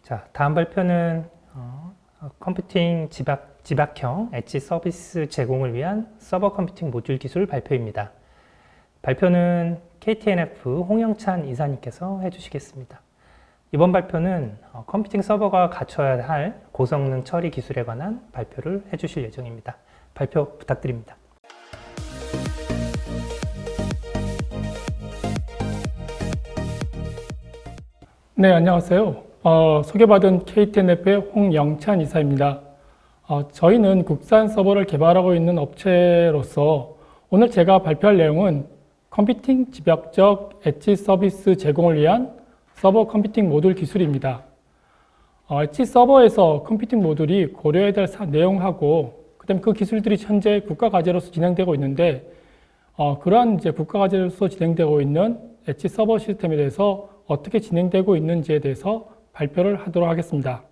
자, 다음 발표는 컴퓨팅 집약형 엣지 서비스 제공을 위한 서버 컴퓨팅 모듈 기술 발표입니다. 발표는 KTNF 홍영찬 이사님께서 해주시겠습니다. 이번 발표는 컴퓨팅 서버가 갖춰야 할 고성능 처리 기술에 관한 발표를 해주실 예정입니다. 발표 부탁드립니다. 네, 안녕하세요. 소개받은 KTNF의 홍영찬 이사입니다. 저희는 국산 서버를 개발하고 있는 업체로서 오늘 제가 발표할 내용은 컴퓨팅 집약적 엣지 서비스 제공을 위한 서버 컴퓨팅 모듈 기술입니다. 엣지 서버에서 컴퓨팅 모듈이 고려해야 될 내용하고 그다음에 그 기술들이 현재 국가 과제로서 진행되고 있는데 그러한 이제 국가 과제로서 진행되고 있는 엣지 서버 시스템에 대해서 어떻게 진행되고 있는지에 대해서 발표를 하도록 하겠습니다.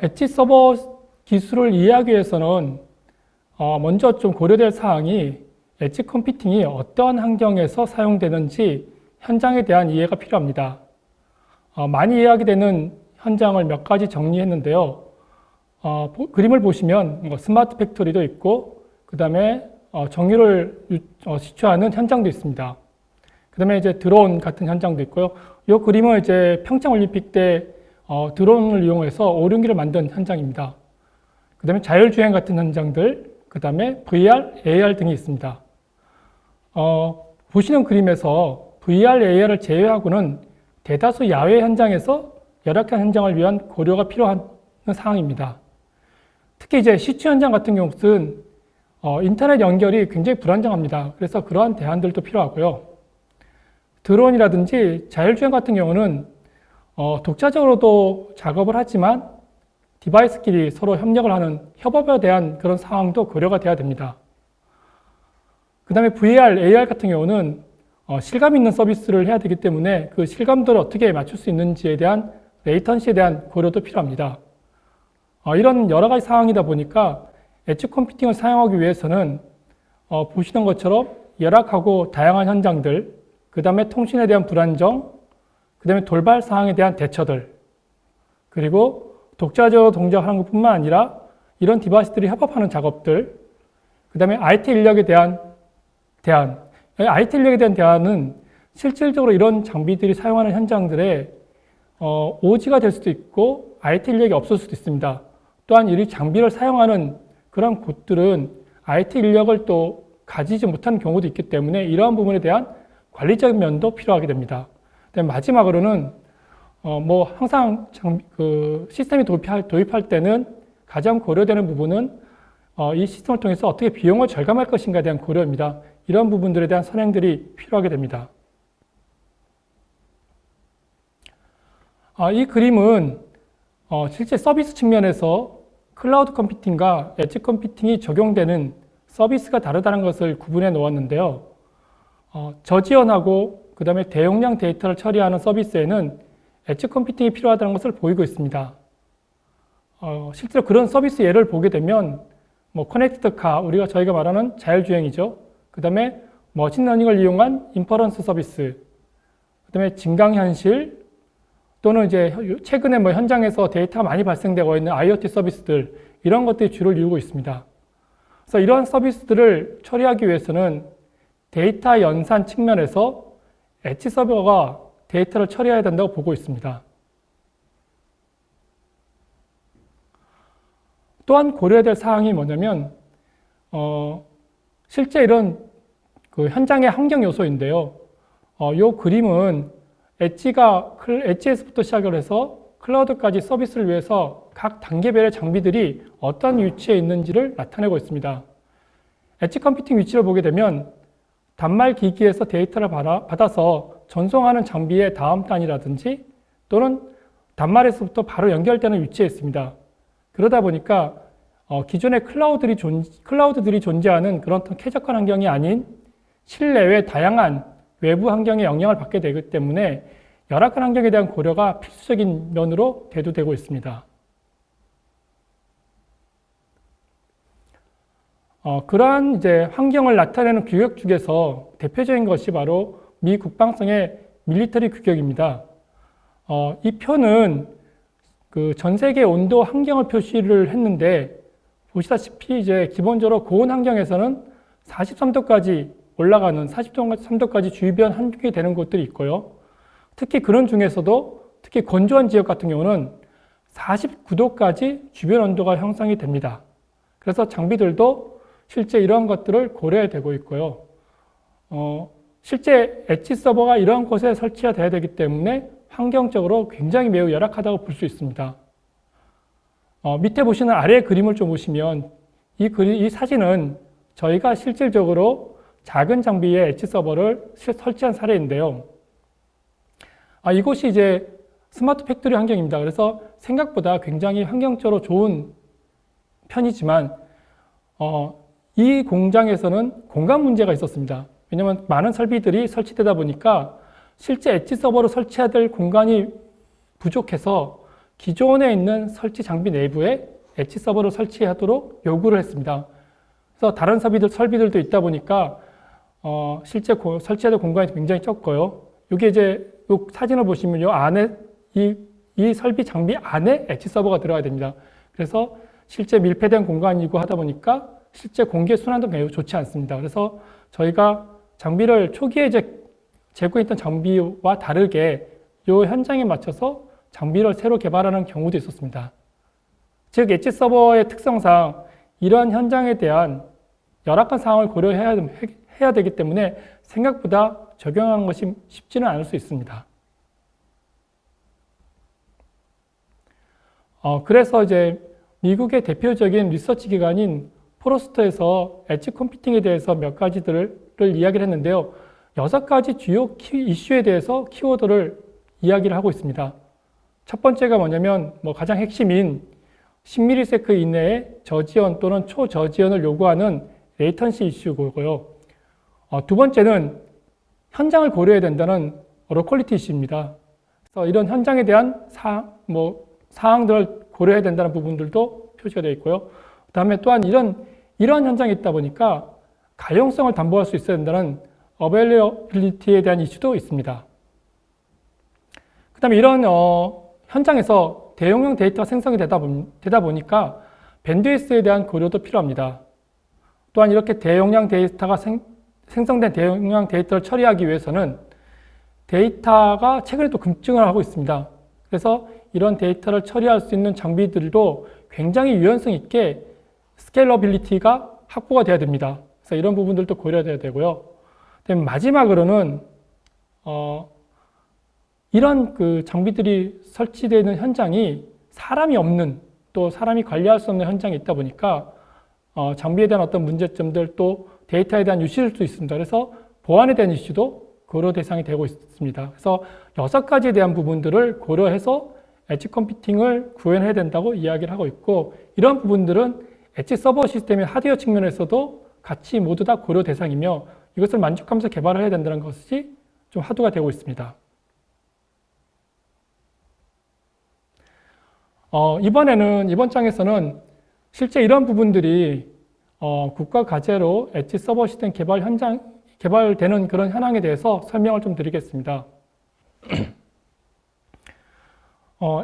엣지 서버 기술을 이해하기 위해서는 먼저 좀 고려될 사항이 엣지 컴퓨팅이 어떠한 환경에서 사용되는지 현장에 대한 이해가 필요합니다. 많이 이해하게 되는 현장을 몇 가지 정리했는데요. 그림을 보시면 스마트 팩토리도 있고 그 다음에 정유를 시추하는 현장도 있습니다. 그 다음에 이제 드론 같은 현장도 있고요. 이 그림은 이제 평창올림픽 때 드론을 이용해서 오륜기를 만든 현장입니다. 그 다음에 자율주행 같은 현장들, 그 다음에 VR, AR 등이 있습니다. 보시는 그림에서 VR, AR을 제외하고는 대다수 야외 현장에서 열악한 현장을 위한 고려가 필요한 상황입니다. 특히 이제 시추 현장 같은 경우는 인터넷 연결이 굉장히 불안정합니다. 그래서 그러한 대안들도 필요하고요. 드론이라든지 자율주행 같은 경우는 독자적으로도 작업을 하지만 디바이스끼리 서로 협력을 하는 협업에 대한 그런 상황도 고려가 돼야 됩니다. 그 다음에 VR, AR 같은 경우는 실감 있는 서비스를 해야 되기 때문에 그 실감도를 어떻게 맞출 수 있는지에 대한 레이턴시에 대한 고려도 필요합니다. 이런 여러 가지 상황이다 보니까 엣지 컴퓨팅을 사용하기 위해서는 보시는 것처럼 열악하고 다양한 현장들, 그 다음에 통신에 대한 불안정, 그 다음에 돌발 사항에 대한 대처들, 그리고 독자적으로 동작하는 것뿐만 아니라 이런 디바이스들이 협업하는 작업들, 그 다음에 IT 인력에 대한 대안. IT 인력에 대한 대안은 실질적으로 이런 장비들이 사용하는 현장들에 오지가 될 수도 있고 IT 인력이 없을 수도 있습니다. 또한 이 장비를 사용하는 그런 곳들은 IT 인력을 또 가지지 못하는 경우도 있기 때문에 이러한 부분에 대한 관리적인 면도 필요하게 됩니다. 마지막으로는 항상 시스템이 도입할 때는 가장 고려되는 부분은 이 시스템을 통해서 어떻게 비용을 절감할 것인가에 대한 고려입니다. 이런 부분들에 대한 선행들이 필요하게 됩니다. 이 그림은 실제 서비스 측면에서 클라우드 컴퓨팅과 엣지 컴퓨팅이 적용되는 서비스가 다르다는 것을 구분해 놓았는데요. 저지연하고 그 다음에 대용량 데이터를 처리하는 서비스에는 엣지 컴퓨팅이 필요하다는 것을 보이고 있습니다. 실제로 그런 서비스 예를 보게 되면 커넥티드 카, 저희가 말하는 자율주행이죠. 그 다음에 머신러닝을 이용한 인퍼런스 서비스, 그 다음에 증강현실, 또는 이제 최근에 현장에서 데이터가 많이 발생되고 있는 IoT 서비스들, 이런 것들이 주를 이루고 있습니다. 그래서 이러한 서비스들을 처리하기 위해서는 데이터 연산 측면에서 엣지 서버가 데이터를 처리해야 된다고 보고 있습니다. 또한 고려해야 될 사항이 뭐냐면 실제 이런 현장의 환경 요소인데요. 이 그림은 엣지에서부터 시작을 해서 클라우드까지 서비스를 위해서 각 단계별의 장비들이 어떤 위치에 있는지를 나타내고 있습니다. 엣지 컴퓨팅 위치를 보게 되면 단말 기기에서 데이터를 받아서 전송하는 장비의 다음 단이라든지 또는 단말에서부터 바로 연결되는 위치에 있습니다. 그러다 보니까 기존의 클라우드들이 존재하는 그런 쾌적한 환경이 아닌 실내외 다양한 외부 환경의 영향을 받게 되기 때문에 열악한 환경에 대한 고려가 필수적인 면으로 대두되고 있습니다. 그러한 이제 환경을 나타내는 규격 중에서 대표적인 것이 바로 미 국방성의 밀리터리 규격입니다. 이 표는 그 전 세계 온도 환경을 표시를 했는데 보시다시피 이제 기본적으로 고온 환경에서는 43도까지 올라가는 43도까지 주변 한국이 되는 곳들이 있고요. 특히 그런 중에서도 특히 건조한 지역 같은 경우는 49도까지 주변 온도가 형성이 됩니다. 그래서 장비들도 실제 이러한 것들을 고려해야 되고 있고요. 실제 엣지 서버가 이러한 곳에 설치가 돼야 되기 때문에 환경적으로 굉장히 매우 열악하다고 볼 수 있습니다. 밑에 보시는 아래 그림을 좀 보시면 이 사진은 저희가 실질적으로 작은 장비에 엣지 서버를 설치한 사례인데요. 이곳이 이제 스마트 팩토리 환경입니다. 그래서 생각보다 굉장히 환경적으로 좋은 편이지만 이 공장에서는 공간 문제가 있었습니다. 왜냐하면 많은 설비들이 설치되다 보니까 실제 엣지 서버로 설치해야 될 공간이 부족해서 기존에 있는 설치 장비 내부에 엣지 서버를 설치하도록 요구를 했습니다. 그래서 다른 설비들도 있다 보니까 실제 설치해야 될 공간이 굉장히 적고요. 이게 이제 이 사진을 보시면 요 안에 이 설비 장비 안에 엣지 서버가 들어가야 됩니다. 그래서 실제 밀폐된 공간이고 하다 보니까 실제 공개 순환도 매우 좋지 않습니다. 그래서 저희가 장비를 초기에 이제 제공했던 장비와 다르게 이 현장에 맞춰서 장비를 새로 개발하는 경우도 있었습니다. 즉 엣지 서버의 특성상 이러한 현장에 대한 열악한 상황을 고려해야 되기 때문에 생각보다 적용하는 것이 쉽지는 않을 수 있습니다. 그래서 이제 미국의 대표적인 리서치 기관인 포로스터에서 엣지 컴퓨팅에 대해서 몇 가지들을 이야기를 했는데요. 6가지 주요 이슈에 대해서 키워드를 이야기를 하고 있습니다. 첫 번째가 뭐냐면 가장 핵심인 10ms 이내에 저지연 또는 초저지연을 요구하는 레이턴시 이슈고요. 두 번째는 현장을 고려해야 된다는 로컬리티 이슈입니다. 그래서 이런 현장에 대한 사항들을 고려해야 된다는 부분들도 표시가 되어 있고요. 그 다음에 또한 이런 현장에 있다 보니까 가용성을 담보할 수 있어야 된다는 어베일러빌리티에 대한 이슈도 있습니다. 그 다음에 이런 현장에서 대용량 데이터가 생성이 되다 보니까 밴드위스에 대한 고려도 필요합니다. 또한 이렇게 대용량 데이터가 생성된 대용량 데이터를 처리하기 위해서는 데이터가 최근에 또 급증을 하고 있습니다. 그래서 이런 데이터를 처리할 수 있는 장비들도 굉장히 유연성 있게 스케일러빌리티가 확보가 돼야 됩니다. 그래서 이런 부분들도 고려해야 되고요. 마지막으로는 이런 그 장비들이 설치되어 있는 현장이 사람이 없는 또 사람이 관리할 수 없는 현장이 있다 보니까 장비에 대한 어떤 문제점들 또 데이터에 대한 유실도 있습니다. 그래서 보안에 대한 이슈도 고려 대상이 되고 있습니다. 그래서 6가지에 대한 부분들을 고려해서 엣지 컴퓨팅을 구현해야 된다고 이야기를 하고 있고 이런 부분들은 엣지 서버 시스템의 하드웨어 측면에서도 같이 모두 다 고려 대상이며 이것을 만족하면서 개발을 해야 된다는 것이 좀 화두가 되고 있습니다. 이번 장에서는 실제 이런 부분들이 국가 과제로 엣지 서버 시스템 개발되는 그런 현황에 대해서 설명을 좀 드리겠습니다.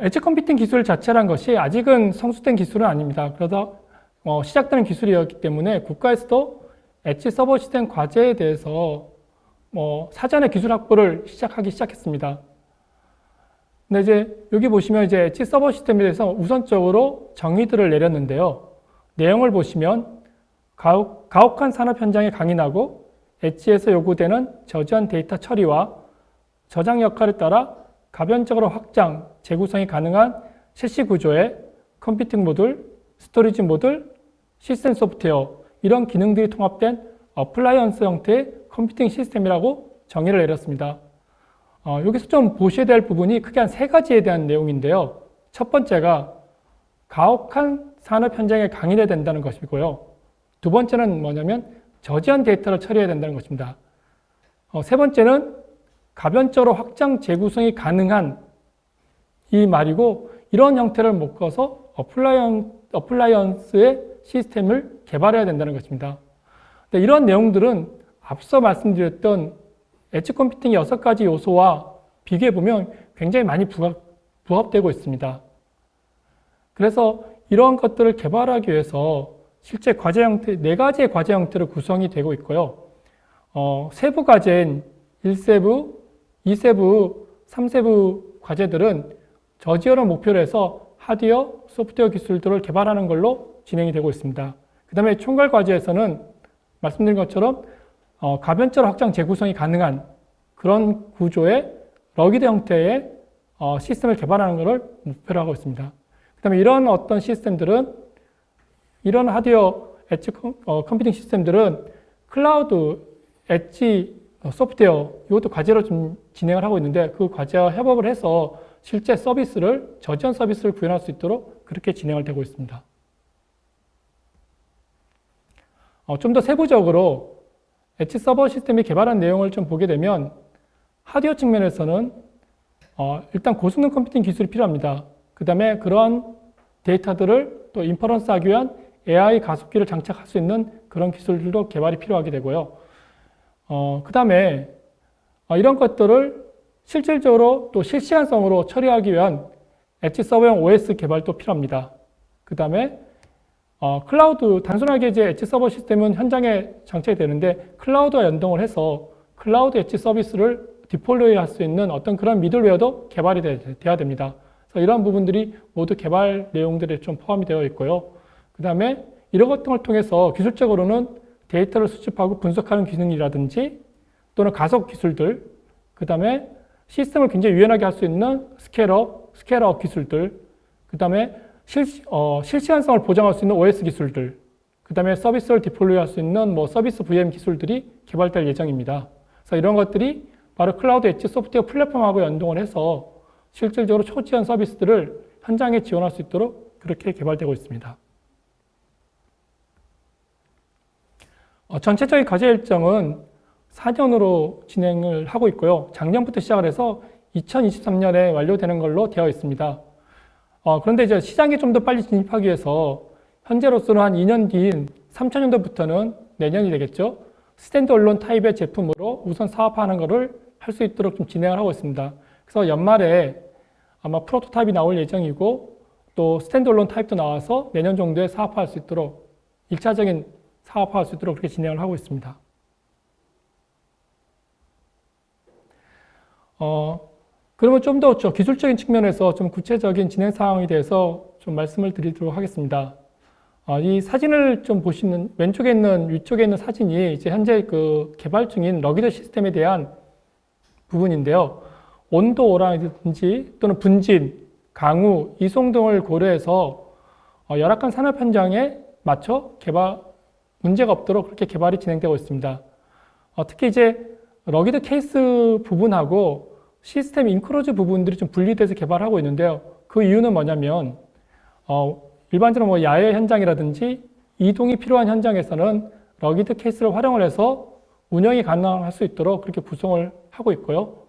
엣지 컴퓨팅 기술 자체란 것이 아직은 성숙된 기술은 아닙니다. 그래서 시작되는 기술이었기 때문에 국가에서도 엣지 서버 시스템 과제에 대해서 사전에 기술 확보를 시작했습니다. 근데 이제 여기 보시면 이제 엣지 서버 시스템에 대해서 우선적으로 정의들을 내렸는데요. 내용을 보시면 가혹한 산업 현장에 강인하고 엣지에서 요구되는 저지연 데이터 처리와 저장 역할에 따라 가변적으로 확장, 재구성이 가능한 셰시 구조의 컴퓨팅 모듈, 스토리지 모듈, 시스템 소프트웨어 이런 기능들이 통합된 어플라이언스 형태의 컴퓨팅 시스템이라고 정의를 내렸습니다. 여기서 좀 보셔야 될 부분이 크게 한 3가지에 대한 내용인데요. 첫 번째가 가혹한 산업 현장에 강인해야 된다는 것이고요. 두 번째는 뭐냐면 저지연 데이터를 처리해야 된다는 것입니다. 세 번째는 가변적으로 확장 재구성이 가능한 이 말이고 이런 형태를 묶어서 어플라이언스의 시스템을 개발해야 된다는 것입니다. 이런 내용들은 앞서 말씀드렸던 엣지 컴퓨팅의 6가지 요소와 비교해보면 굉장히 많이 부합되고 있습니다. 그래서 이러한 것들을 개발하기 위해서 실제 과제 형태, 4가지의 과제 형태로 구성이 되고 있고요. 세부 과제인 1세부, 2세부, 3세부 과제들은 저지연을 목표로 해서 하드웨어, 소프트웨어 기술들을 개발하는 걸로 진행이 되고 있습니다. 그 다음에 총괄 과제에서는 말씀드린 것처럼 가변적 확장 재구성이 가능한 그런 구조의 러기드 형태의 시스템을 개발하는 것을 목표로 하고 있습니다. 그 다음에 이런 어떤 시스템들은, 이런 하드웨어 엣지 컴퓨팅 시스템들은 클라우드 엣지 소프트웨어, 이것도 과제로 좀 진행을 하고 있는데 그 과제와 협업을 해서 실제 서비스를, 저지연 서비스를 구현할 수 있도록 그렇게 진행을 되고 있습니다. 좀 더 세부적으로 엣지 서버 시스템이 개발한 내용을 좀 보게 되면 하드웨어 측면에서는 일단 고성능 컴퓨팅 기술이 필요합니다. 그 다음에 그러한 데이터들을 또 인퍼런스 하기 위한 AI 가속기를 장착할 수 있는 그런 기술들도 개발이 필요하게 되고요. 그 다음에 이런 것들을 실질적으로 또 실시간성으로 처리하기 위한 엣지 서버용 OS 개발도 필요합니다. 그 다음에 클라우드, 단순하게 이제 엣지 서버 시스템은 현장에 장착이 되는데 클라우드와 연동을 해서 클라우드 엣지 서비스를 디플로이 할 수 있는 어떤 그런 미들웨어도 개발이 돼야 됩니다. 그래서 이러한 부분들이 모두 개발 내용들에 좀 포함이 되어 있고요. 그 다음에 이런 것들을 통해서 기술적으로는 데이터를 수집하고 분석하는 기능이라든지 또는 가속 기술들, 그 다음에 시스템을 굉장히 유연하게 할 수 있는 스케일업 기술들, 그 다음에 실시간성을 보장할 수 있는 OS 기술들, 그 다음에 서비스를 디플로이 할 수 있는 서비스 VM 기술들이 개발될 예정입니다. 그래서 이런 것들이 바로 클라우드 엣지 소프트웨어 플랫폼하고 연동을 해서 실질적으로 초지연 서비스들을 현장에 지원할 수 있도록 그렇게 개발되고 있습니다. 전체적인 과제 일정은 4년으로 진행을 하고 있고요. 작년부터 시작을 해서 2023년에 완료되는 걸로 되어 있습니다. 그런데 이제 시장에 좀 더 빨리 진입하기 위해서 현재로서는 한 2년 뒤인 3차년도부터는 내년이 되겠죠. 스탠드얼론 타입의 제품으로 우선 사업하는 것을 할 수 있도록 좀 진행을 하고 있습니다. 그래서 연말에 아마 프로토타입이 나올 예정이고 또 스탠드얼론 타입도 나와서 내년 정도에 사업화할 수 있도록 1차적인 사업화할 수 있도록 그렇게 진행을 하고 있습니다. 그러면 좀 더 기술적인 측면에서 좀 구체적인 진행 상황에 대해서 좀 말씀을 드리도록 하겠습니다. 이 사진을 좀 보시는 위쪽에 있는 사진이 이제 현재 그 개발 중인 러기드 시스템에 대한 부분인데요. 온도라든지 또는 분진, 강우, 이송 등을 고려해서 열악한 산업 현장에 맞춰 문제가 없도록 그렇게 개발이 진행되고 있습니다. 특히 이제 러기드 케이스 부분하고 시스템 인크로즈 부분들이 좀 분리돼서 개발하고 있는데요. 그 이유는 뭐냐면 일반적으로 야외 현장이라든지 이동이 필요한 현장에서는 러기드 케이스를 활용을 해서 운영이 가능할 수 있도록 그렇게 구성을 하고 있고요.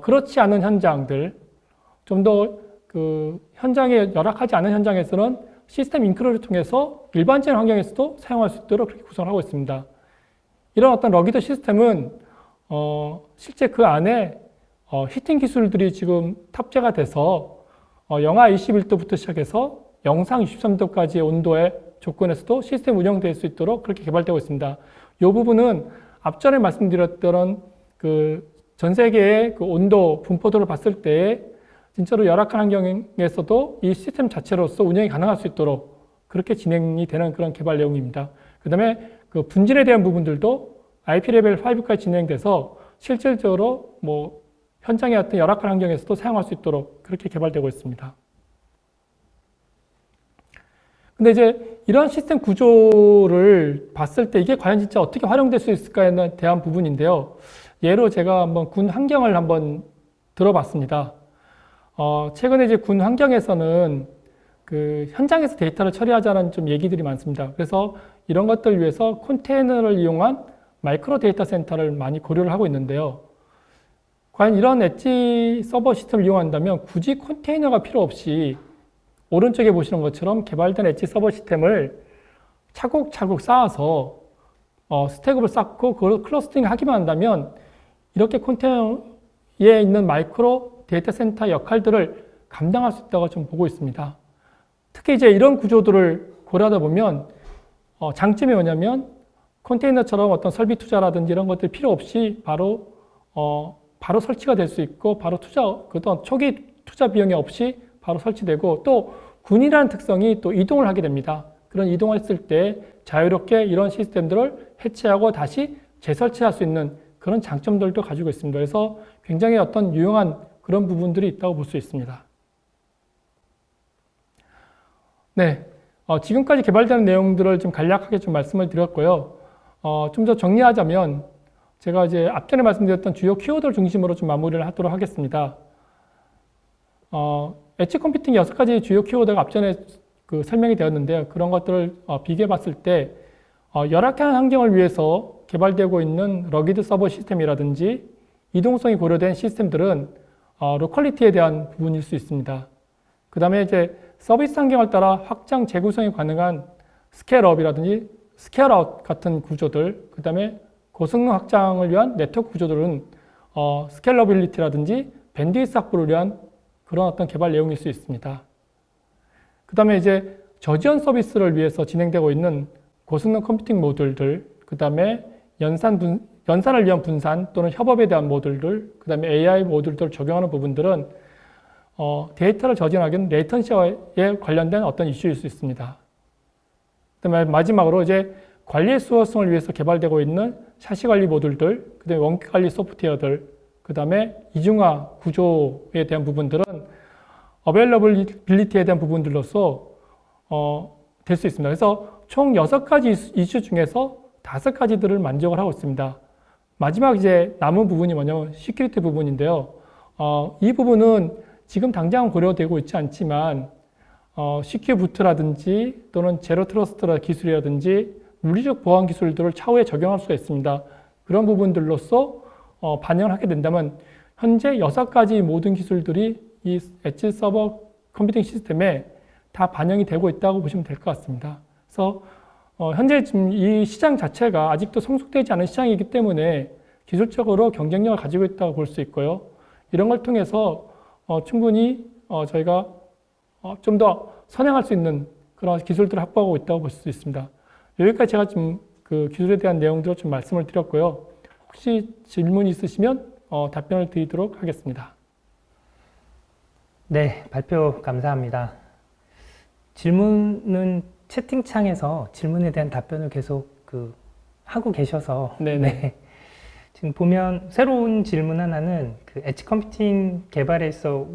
그렇지 않은 현장들, 좀 더 현장에 열악하지 않은 현장에서는 시스템 인크로즈를 통해서 일반적인 환경에서도 사용할 수 있도록 그렇게 구성을 하고 있습니다. 이런 어떤 러기드 시스템은 실제 그 안에 히팅 기술들이 지금 탑재가 돼서 영하 21도부터 시작해서 영상 63도까지의 온도의 조건에서도 시스템 운영될 수 있도록 그렇게 개발되고 있습니다. 이 부분은 앞전에 말씀드렸던 전 세계의 온도 분포도를 봤을 때 진짜로 열악한 환경에서도 이 시스템 자체로서 운영이 가능할 수 있도록 그렇게 진행이 되는 그런 개발 내용입니다. 그 다음에 분진에 대한 부분들도 IP 레벨 5까지 진행돼서 실질적으로 현장의 어떤 열악한 환경에서도 사용할 수 있도록 그렇게 개발되고 있습니다. 근데 이제 이러한 시스템 구조를 봤을 때 이게 과연 진짜 어떻게 활용될 수 있을까에 대한 부분인데요. 예로 제가 한번 군 환경을 한번 들어봤습니다. 최근에 이제 군 환경에서는 현장에서 데이터를 처리하자는 좀 얘기들이 많습니다. 그래서 이런 것들을 위해서 컨테이너를 이용한 마이크로 데이터 센터를 많이 고려를 하고 있는데요. 과연 이런 엣지 서버 시스템을 이용한다면 굳이 컨테이너가 필요 없이 오른쪽에 보시는 것처럼 개발된 엣지 서버 시스템을 차곡차곡 쌓아서 스택업을 쌓고 그걸 클러스터링 하기만 한다면 이렇게 컨테이너에 있는 마이크로 데이터 센터 역할들을 감당할 수 있다고 좀 보고 있습니다. 특히 이제 이런 구조들을 고려하다 보면 장점이 뭐냐면 컨테이너처럼 어떤 설비 투자라든지 이런 것들 필요 없이 바로 설치가 될 수 있고 바로 어떤 초기 투자 비용이 없이 바로 설치되고 또 군이라는 특성이 또 이동을 하게 됩니다. 그런 이동했을 때 자유롭게 이런 시스템들을 해체하고 다시 재설치할 수 있는 그런 장점들도 가지고 있습니다. 그래서 굉장히 어떤 유용한 그런 부분들이 있다고 볼 수 있습니다. 네, 지금까지 개발되는 내용들을 좀 간략하게 좀 말씀을 드렸고요. 좀 더 정리하자면 제가 이제 앞전에 말씀드렸던 주요 키워드를 중심으로 좀 마무리를 하도록 하겠습니다. 엣지 컴퓨팅 6가지 주요 키워드가 앞전에 설명이 되었는데요. 그런 것들을 비교해 봤을 때 열악한 환경을 위해서 개발되고 있는 러기드 서버 시스템이라든지 이동성이 고려된 시스템들은 로컬리티에 대한 부분일 수 있습니다. 그 다음에 이제 서비스 환경을 따라 확장 재구성이 가능한 스케일업이라든지 스케일아웃 같은 구조들, 그 다음에 고성능 확장을 위한 네트워크 구조들은 스케일러빌리티라든지 밴드위스 확보를 위한 그런 어떤 개발 내용일 수 있습니다. 그 다음에 이제 저지연 서비스를 위해서 진행되고 있는 고성능 컴퓨팅 모듈들, 그 다음에 연산을 위한 분산 또는 협업에 대한 모듈들, 그 다음에 AI 모듈들을 적용하는 부분들은 데이터를 저지연하기는 레이턴시에 관련된 어떤 이슈일 수 있습니다. 그 다음에 마지막으로 이제 관리의 수월성을 위해서 개발되고 있는 샤시 관리 모듈들, 그 다음에 원격 관리 소프트웨어들, 그 다음에 이중화 구조에 대한 부분들은 어베일러빌리티에 대한 부분들로서 될 수 있습니다. 그래서 총 6가지 이슈 중에서 5가지들을 만족을 하고 있습니다. 마지막 이제 남은 부분이 뭐냐면 시큐리티 부분인데요. 이 부분은 지금 당장 고려되고 있지 않지만 시큐 부트라든지 또는 제로 트러스트 기술이라든지 물리적 보안 기술들을 차후에 적용할 수가 있습니다. 그런 부분들로서 반영을 하게 된다면 현재 6가지 모든 기술들이 이 엣지 서버 컴퓨팅 시스템에 다 반영이 되고 있다고 보시면 될 것 같습니다. 그래서 현재 지금 이 시장 자체가 아직도 성숙되지 않은 시장이기 때문에 기술적으로 경쟁력을 가지고 있다고 볼 수 있고요. 이런 걸 통해서 충분히 저희가 좀 더 선행할 수 있는 그런 기술들을 확보하고 있다고 볼 수 있습니다. 여기까지 제가 좀 그 기술에 대한 내용들을 좀 말씀을 드렸고요. 혹시 질문이 있으시면 답변을 드리도록 하겠습니다. 네, 발표 감사합니다. 질문은 채팅창에서 질문에 대한 답변을 계속 하고 계셔서 네. 지금 보면 새로운 질문 하나는 엣지 컴퓨팅 개발에서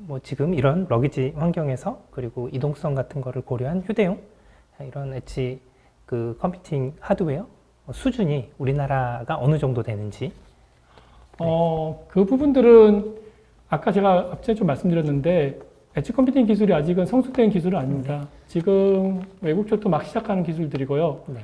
뭐 지금 이런 러기지 환경에서 그리고 이동성 같은 거를 고려한 휴대용 이런 엣지 컴퓨팅 하드웨어 수준이 우리나라가 어느 정도 되는지. 그 부분들은 아까 제가 앞전에 좀 말씀드렸는데 엣지 컴퓨팅 기술이 아직은 성숙된 기술은 아닙니다. 지금 외국 쪽도 막 시작하는 기술들이고요. 네.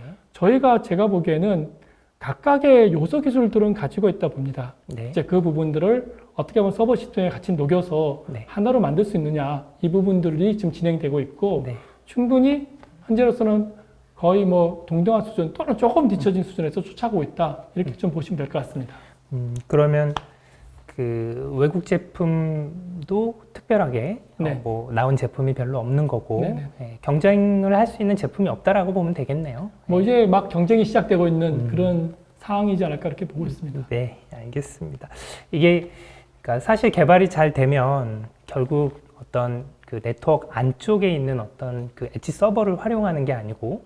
제가 보기에는 각각의 요소 기술들은 가지고 있다 봅니다. 네. 이제 그 부분들을 어떻게 보면 서버 시스템에 같이 녹여서 네. 하나로 만들 수 있느냐 이 부분들이 지금 진행되고 있고 네. 충분히 현재로서는 거의 뭐 동등한 수준 또는 조금 뒤처진 수준에서 쫓아가고 있다 이렇게 좀 보시면 될 것 같습니다. 그러면 외국 제품도 특별하게 네. 뭐 나온 제품이 별로 없는 거고 네네. 경쟁을 할 수 있는 제품이 없다라고 보면 되겠네요. 뭐 이제 막 경쟁이 시작되고 있는 그런 상황이지 않을까 이렇게 보고 있습니다. 네, 알겠습니다. 이게 그러니까 사실 개발이 잘 되면 결국 어떤 네트워크 안쪽에 있는 어떤 엣지 서버를 활용하는 게 아니고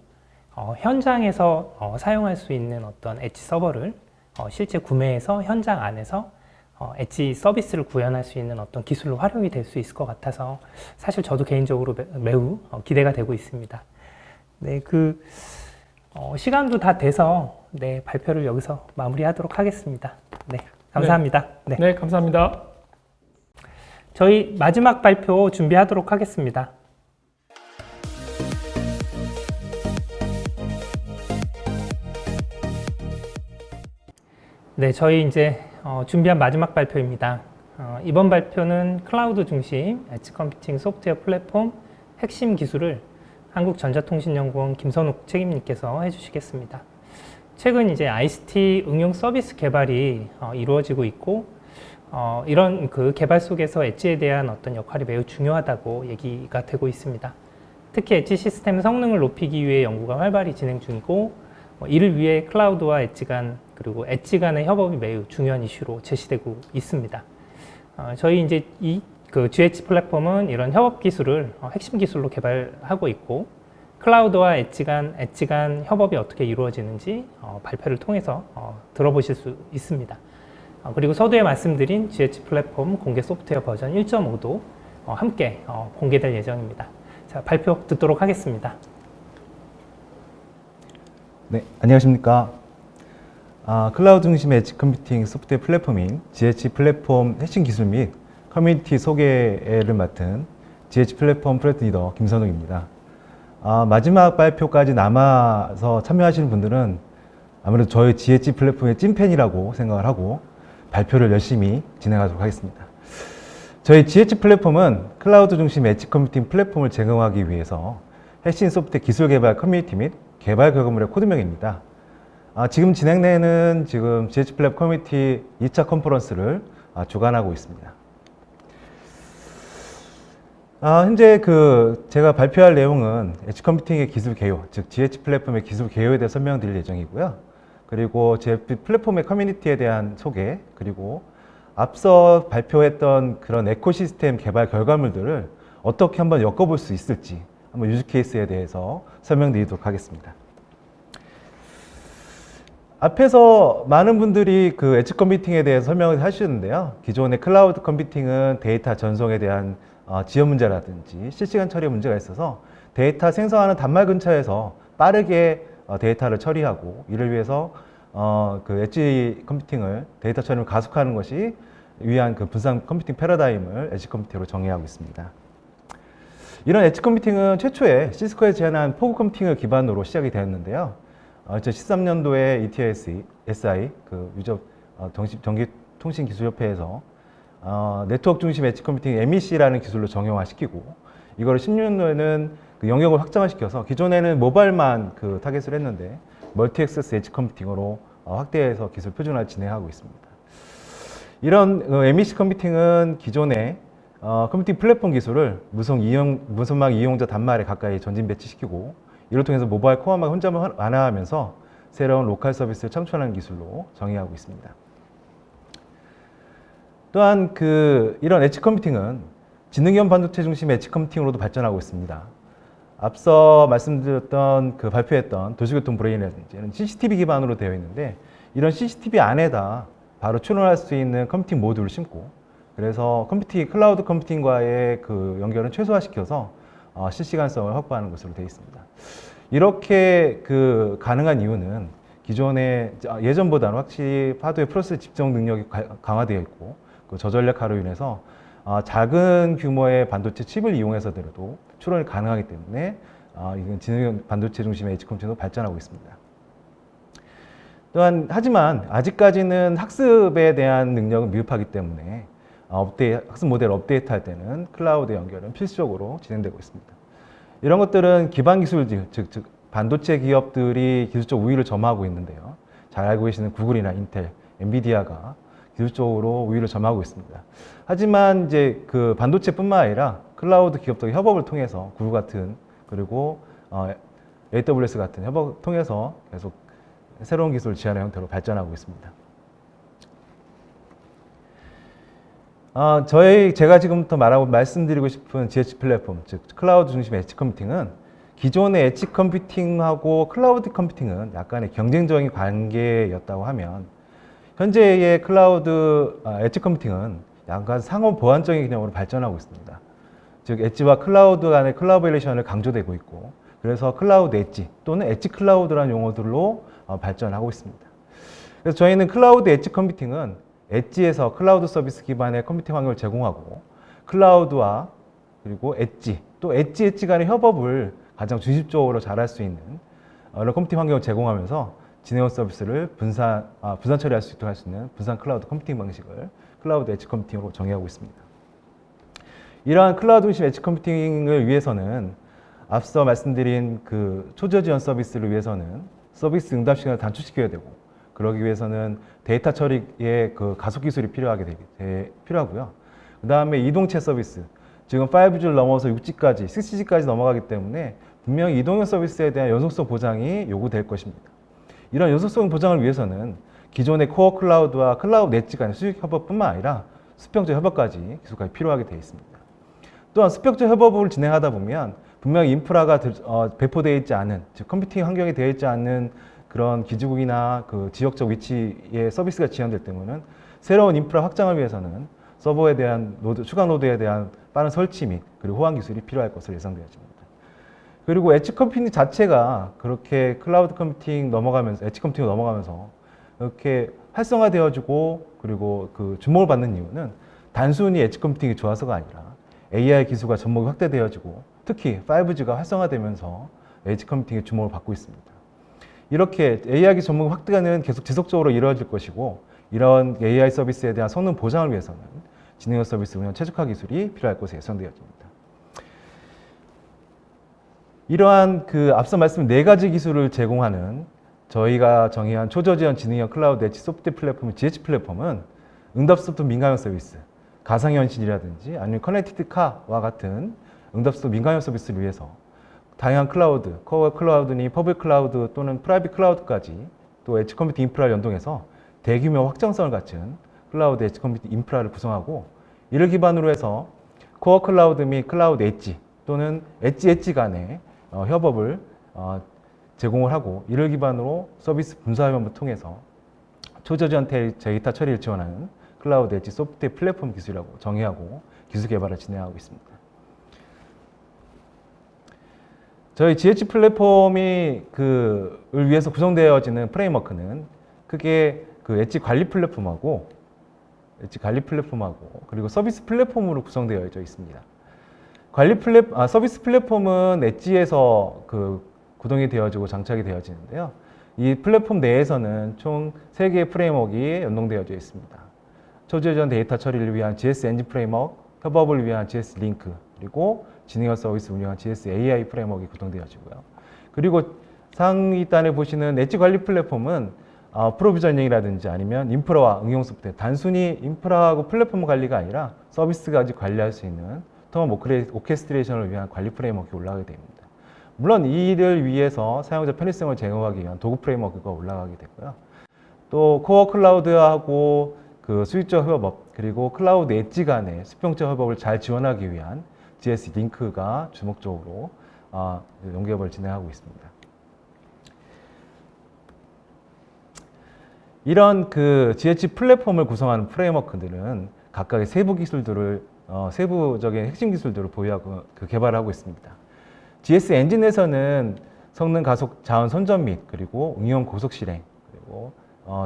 현장에서 사용할 수 있는 어떤 엣지 서버를 실제 구매해서 현장 안에서 엣지 서비스를 구현할 수 있는 어떤 기술로 활용이 될 수 있을 것 같아서 사실 저도 개인적으로 매우 기대가 되고 있습니다. 네, 시간도 다 돼서 네, 발표를 여기서 마무리하도록 하겠습니다. 네, 감사합니다. 네. 네, 감사합니다. 저희 마지막 발표 준비하도록 하겠습니다. 네, 저희 이제 준비한 마지막 발표입니다. 이번 발표는 클라우드 중심 엣지 컴퓨팅 소프트웨어 플랫폼 핵심 기술을 한국전자통신연구원 김선욱 책임님께서 해주시겠습니다. 최근 이제 ICT 응용 서비스 개발이 이루어지고 있고 이런 그 개발 속에서 엣지에 대한 어떤 역할이 매우 중요하다고 얘기가 되고 있습니다. 특히 엣지 시스템 성능을 높이기 위해 연구가 활발히 진행 중이고, 이를 위해 클라우드와 엣지 간, 그리고 엣지 간의 협업이 매우 중요한 이슈로 제시되고 있습니다. 저희 이제 그 GH 플랫폼은 이런 협업 기술을 핵심 기술로 개발하고 있고, 클라우드와 엣지 간 협업이 어떻게 이루어지는지 발표를 통해서 들어보실 수 있습니다. 그리고 서두에 말씀드린 GH 플랫폼 공개 소프트웨어 버전 1.5도 함께 공개될 예정입니다. 자, 발표 듣도록 하겠습니다. 네, 안녕하십니까. 클라우드 중심의 엣지 컴퓨팅 소프트웨어 플랫폼인 GH 플랫폼 핵심 기술 및 커뮤니티 소개를 맡은 GH 플랫폼 프로젝트 리더 김선욱입니다. 마지막 발표까지 남아서 참여하시는 분들은 아무래도 저희 GH 플랫폼의 찐팬이라고 생각을 하고 발표를 열심히 진행하도록 하겠습니다. 저희 GH 플랫폼은 클라우드 중심 엣지 컴퓨팅 플랫폼을 제공하기 위해서 핵심 소프트웨어 기술 개발 커뮤니티 및 개발 결과물의 코드명입니다. 지금 진행되는 GH 플랫폼 커뮤니티 2차 컨퍼런스를 주관하고 있습니다. 현재 제가 발표할 내용은 엣지 컴퓨팅의 기술 개요, 즉 GH 플랫폼의 기술 개요에 대해 설명드릴 예정이고요. 그리고 GH 플랫폼의 커뮤니티에 대한 소개, 그리고 앞서 발표했던 그런 에코시스템 개발 결과물들을 어떻게 한번 엮어볼 수 있을지 한번 유즈 케이스에 대해서 설명드리도록 하겠습니다. 앞에서 많은 분들이 그 엣지 컴퓨팅에 대해서 설명을 하시는데요. 기존의 클라우드 컴퓨팅은 데이터 전송에 대한 지연 문제라든지 실시간 처리 문제가 있어서 데이터 생성하는 단말 근처에서 빠르게 데이터를 처리하고, 이를 위해서 그 엣지 컴퓨팅을 데이터 처리를 가속하는 것이 위한 그 분산 컴퓨팅 패러다임을 엣지 컴퓨팅으로 정의하고 있습니다. 이런 엣지 컴퓨팅은 최초에 시스코에서 제안한 포그 컴퓨팅을 기반으로 시작이 되었는데요. 2013년도에 ETSI 그 유저 전기통신기술협회에서 네트워크 중심 엣지 컴퓨팅 MEC라는 기술로 정형화시키고, 이걸 16년도에는 그 영역을 확장시켜서 기존에는 모바일만 그 타겟을 했는데 멀티 액세스 엣지 컴퓨팅으로 확대해서 기술 표준화를 진행하고 있습니다. 이런 MEC 컴퓨팅은 기존의 컴퓨팅 플랫폼 기술을 무선망 이용자 단말에 가까이 전진 배치시키고, 이를 통해서 모바일 코어망 혼잡을 완화하면서 새로운 로컬 서비스를 창출하는 기술로 정의하고 있습니다. 또한 이런 엣지 컴퓨팅은 지능형 반도체 중심 엣지 컴퓨팅으로도 발전하고 있습니다. 앞서 말씀드렸던 발표했던 도시교통 브레인이라든지 CCTV 기반으로 되어 있는데, 이런 CCTV 안에다 바로 추론할 수 있는 컴퓨팅 모듈을 심고, 그래서 클라우드 컴퓨팅과의 그 연결은 최소화시켜서 실시간성을 확보하는 것으로 되어 있습니다. 이렇게 가능한 이유는 기존의 예전보다는 확실히 하드웨어 프로세스 집중 능력이 강화되어 있고, 그 저전력화로 인해서 작은 규모의 반도체 칩을 이용해서더라도 추론이 가능하기 때문에 이건 지능형 반도체 중심의 엣지 컴퓨팅으로 발전하고 있습니다. 또한 하지만 아직까지는 학습에 대한 능력은 미흡하기 때문에 학습 모델을 업데이트할 때는 클라우드 연결은 필수적으로 진행되고 있습니다. 이런 것들은 기반 기술들, 즉 반도체 기업들이 기술적 우위를 점하고 있는데요. 잘 알고 계시는 구글이나 인텔, 엔비디아가 기술적으로 우위를 점하고 있습니다. 하지만 이제 그 반도체뿐만 아니라 클라우드 기업들의 협업을 통해서 구글 같은, 그리고 AWS 같은 협업을 통해서 계속 새로운 기술을 지향하는 형태로 발전하고 있습니다. 제가 지금부터 말씀드리고 싶은 GH 플랫폼, 즉 클라우드 중심의 엣지 컴퓨팅은 기존의 엣지 컴퓨팅하고 클라우드 컴퓨팅은 약간의 경쟁적인 관계였다고 하면, 현재의 클라우드 엣지 컴퓨팅은 약간 상호 보완적인 개념으로 발전하고 있습니다. 즉 엣지와 클라우드 간의 콜라보레이션을 강조되고 있고, 그래서 클라우드 엣지 또는 엣지 클라우드라는 용어들로 발전하고 있습니다. 그래서 저희는 클라우드 엣지 컴퓨팅은 엣지에서 클라우드 서비스 기반의 컴퓨팅 환경을 제공하고, 클라우드와 그리고 엣지, 또 엣지 간의 협업을 가장 중심적으로 잘할 수 있는 이런 컴퓨팅 환경을 제공하면서 진행형 서비스를 분산 처리할 수 있도록 할 수 있는 분산 클라우드 컴퓨팅 방식을 클라우드 엣지 컴퓨팅으로 정의하고 있습니다. 이러한 클라우드 중심 엣지 컴퓨팅을 위해서는 앞서 말씀드린 그 초저 지원 서비스를 위해서는 서비스 응답 시간을 단축시켜야 되고, 그러기 위해서는 데이터 처리의 그 가속 기술이 필요하고요. 그 다음에 이동체 서비스. 지금 5G를 넘어서 6G까지, 6G까지 넘어가기 때문에 분명히 이동형 서비스에 대한 연속성 보장이 요구될 것입니다. 이런 연속성 보장을 위해서는 기존의 코어 클라우드와 클라우드 엣지 간의 수직 협업뿐만 아니라 수평적 협업까지 기술까지 필요하게 되어 있습니다. 또한 수평적 협업을 진행하다 보면 분명히 인프라가 배포되어 있지 않은, 즉 컴퓨팅 환경이 되어 있지 않는 그런 기지국이나 그 지역적 위치의 서비스가 지연될 때문에 새로운 인프라 확장을 위해서는 서버에 대한 추가 노드에 대한 빠른 설치 및 그리고 호환 기술이 필요할 것으로 예상되어집니다. 그리고 엣지 컴퓨팅 자체가 그렇게 클라우드 컴퓨팅 넘어가면서, 엣지 컴퓨팅 넘어가면서 이렇게 활성화되어지고 그리고 그 주목을 받는 이유는 단순히 엣지 컴퓨팅이 좋아서가 아니라 AI 기술과 접목이 확대되어지고 특히 5G가 활성화되면서 엣지 컴퓨팅의 주목을 받고 있습니다. 이렇게 AI 기술 접목 확대는 계속 지속적으로 이루어질 것이고 이런 AI 서비스에 대한 성능 보장을 위해서는 지능형 서비스 운영 최적화 기술이 필요할 것으로 예상되어집니다. 이러한 그 앞서 말씀 4가지 기술을 제공하는 저희가 정의한 초저지연 지능형 클라우드 엣지 소프트웨어 플랫폼 GH 플랫폼은 응답소프트 민감형 서비스, 가상현실이라든지 아니면 커넥티드 카와 같은 응답소프트 민감형 서비스를 위해서 다양한 클라우드, 코어 클라우드니 퍼블릭 클라우드 또는 프라이빗 클라우드까지 또 엣지 컴퓨팅 인프라를 연동해서 대규모 확장성을 갖춘 클라우드 엣지 컴퓨팅 인프라를 구성하고 이를 기반으로 해서 코어 클라우드 및 클라우드 엣지 또는 엣지 간의 협업을 제공을 하고 이를 기반으로 서비스 분사 협업을 통해서 초저지연 데이터 처리를 지원하는 클라우드 엣지 소프트웨어 플랫폼 기술이라고 정의하고 기술 개발을 진행하고 있습니다. 저희 GH 플랫폼이 을 위해서 구성되어지는 프레임워크는 크게 그 엣지 관리 플랫폼하고 그리고 서비스 플랫폼으로 구성되어 있습니다. 서비스 플랫폼은 엣지에서 구동이 되어지고 장착이 되어지는데요. 이 플랫폼 내에서는 총 3개의 프레임워크가 연동되어져 있습니다. 초저지연 데이터 처리를 위한 GS 엔진 프레임워크, 협업을 위한 GS 링크, 그리고 지능형 서비스 운영한 GS AI 프레임워크가 구동되어지고요. 그리고 상위단에 보시는 엣지 관리 플랫폼은 프로비저닝이라든지 아니면 인프라와 응용 소프트웨어, 단순히 인프라하고 플랫폼 관리가 아니라 서비스까지 관리할 수 있는 토럼 오케스트레이션을 위한 관리 프레임워크가 올라가게 됩니다. 물론 이를 위해서 사용자 편의성을 제공하기 위한 도구 프레임워크가 올라가게 되고요. 또 코어 클라우드하고 그 수익적 협업 그리고 클라우드 엣지 간의 수평적 협업을 잘 지원하기 위한 GS 링크가 주목적으로 연계협업을 진행하고 있습니다. 이런 그 GH 플랫폼을 구성하는 프레임워크들은 각각의 세부 기술들을 세부적인 핵심 기술들을 보유하고 개발하고 있습니다. GS 엔진에서는 성능 가속 자원 선점 및 그리고 응용 고속 실행 그리고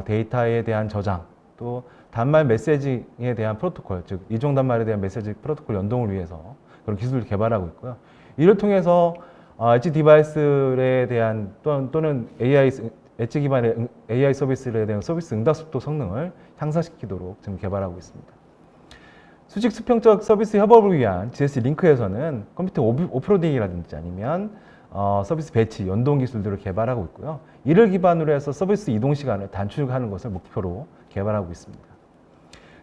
데이터에 대한 저장 또 단말 메시지에 대한 프로토콜 즉 이종 단말에 대한 메시지 프로토콜 연동을 위해서 그런 기술을 개발하고 있고요. 이를 통해서 엣지 디바이스에 대한 또는 엣지 기반의 AI 서비스에 대한 서비스 응답 속도 성능을 향상시키도록 지금 개발하고 있습니다. 수직 수평적 서비스 협업을 위한 GS 링크에서는 컴퓨터 오프로딩이라든지 아니면 서비스 배치, 연동 기술들을 개발하고 있고요. 이를 기반으로 해서 서비스 이동 시간을 단축하는 것을 목표로 개발하고 있습니다.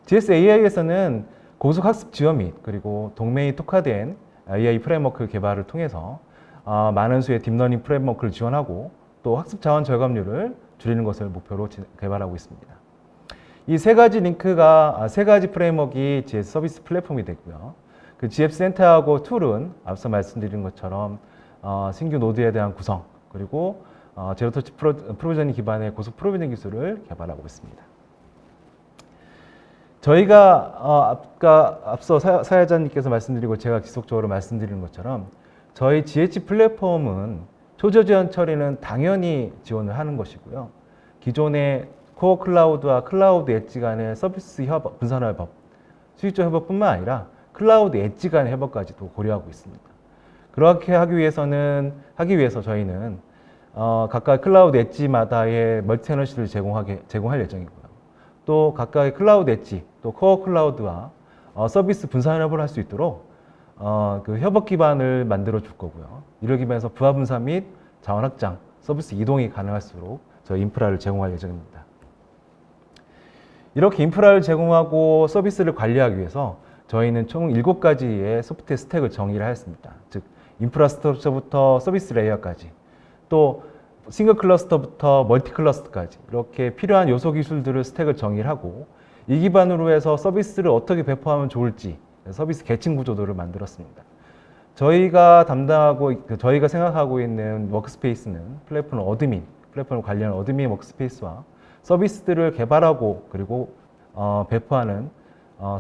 GS AI에서는 고속 학습 지원 및 그리고 동맹이 특화된 AI 프레임워크 개발을 통해서 많은 수의 딥러닝 프레임워크를 지원하고 또 학습 자원 절감률을 줄이는 것을 목표로 개발하고 있습니다. 이 3가지 링크가 3가지 프레임워크가 GS 서비스 플랫폼이 되고요. 그 GF 센터하고 툴은 앞서 말씀드린 것처럼 신규 노드에 대한 구성 그리고 제로 터치 프로비저닝 기반의 고속 프로비저닝 기술을 개발하고 있습니다. 저희가 아까 앞서 사회자님께서 말씀드리고 제가 지속적으로 말씀드리는 것처럼 저희 GH 플랫폼은 초저지연 처리는 당연히 지원을 하는 것이고요. 기존의 코어 클라우드와 클라우드 엣지 간의 서비스 협업, 분산화 협업, 수익적 협업뿐만 아니라 클라우드 엣지 간의 협업까지도 고려하고 있습니다. 그렇게 하기 위해서 저희는 각각 클라우드 엣지마다의 멀티 테너시를 제공할 예정이고요. 또 각각의 클라우드 엣지, 또 코어 클라우드와 서비스 분산 협업을 할 수 있도록 그 협업 기반을 만들어 줄 거고요. 이를 기반해서 부하 분사 및 자원 확장, 서비스 이동이 가능할수록 저희 인프라를 제공할 예정입니다. 이렇게 인프라를 제공하고 서비스를 관리하기 위해서 저희는 총 7가지의 소프트웨어 스택을 정의를 하였습니다. 즉 인프라스트럭처부터 서비스 레이어까지, 또 싱글 클러스터부터 멀티 클러스터까지 이렇게 필요한 요소 기술들을 스택을 정의를 하고, 이 기반으로 해서 서비스를 어떻게 배포하면 좋을지 서비스 계층 구조도를 만들었습니다. 저희가 생각하고 있는 워크스페이스는 플랫폼 플랫폼을 관리하는 어드민 워크스페이스와 서비스들을 개발하고 그리고 배포하는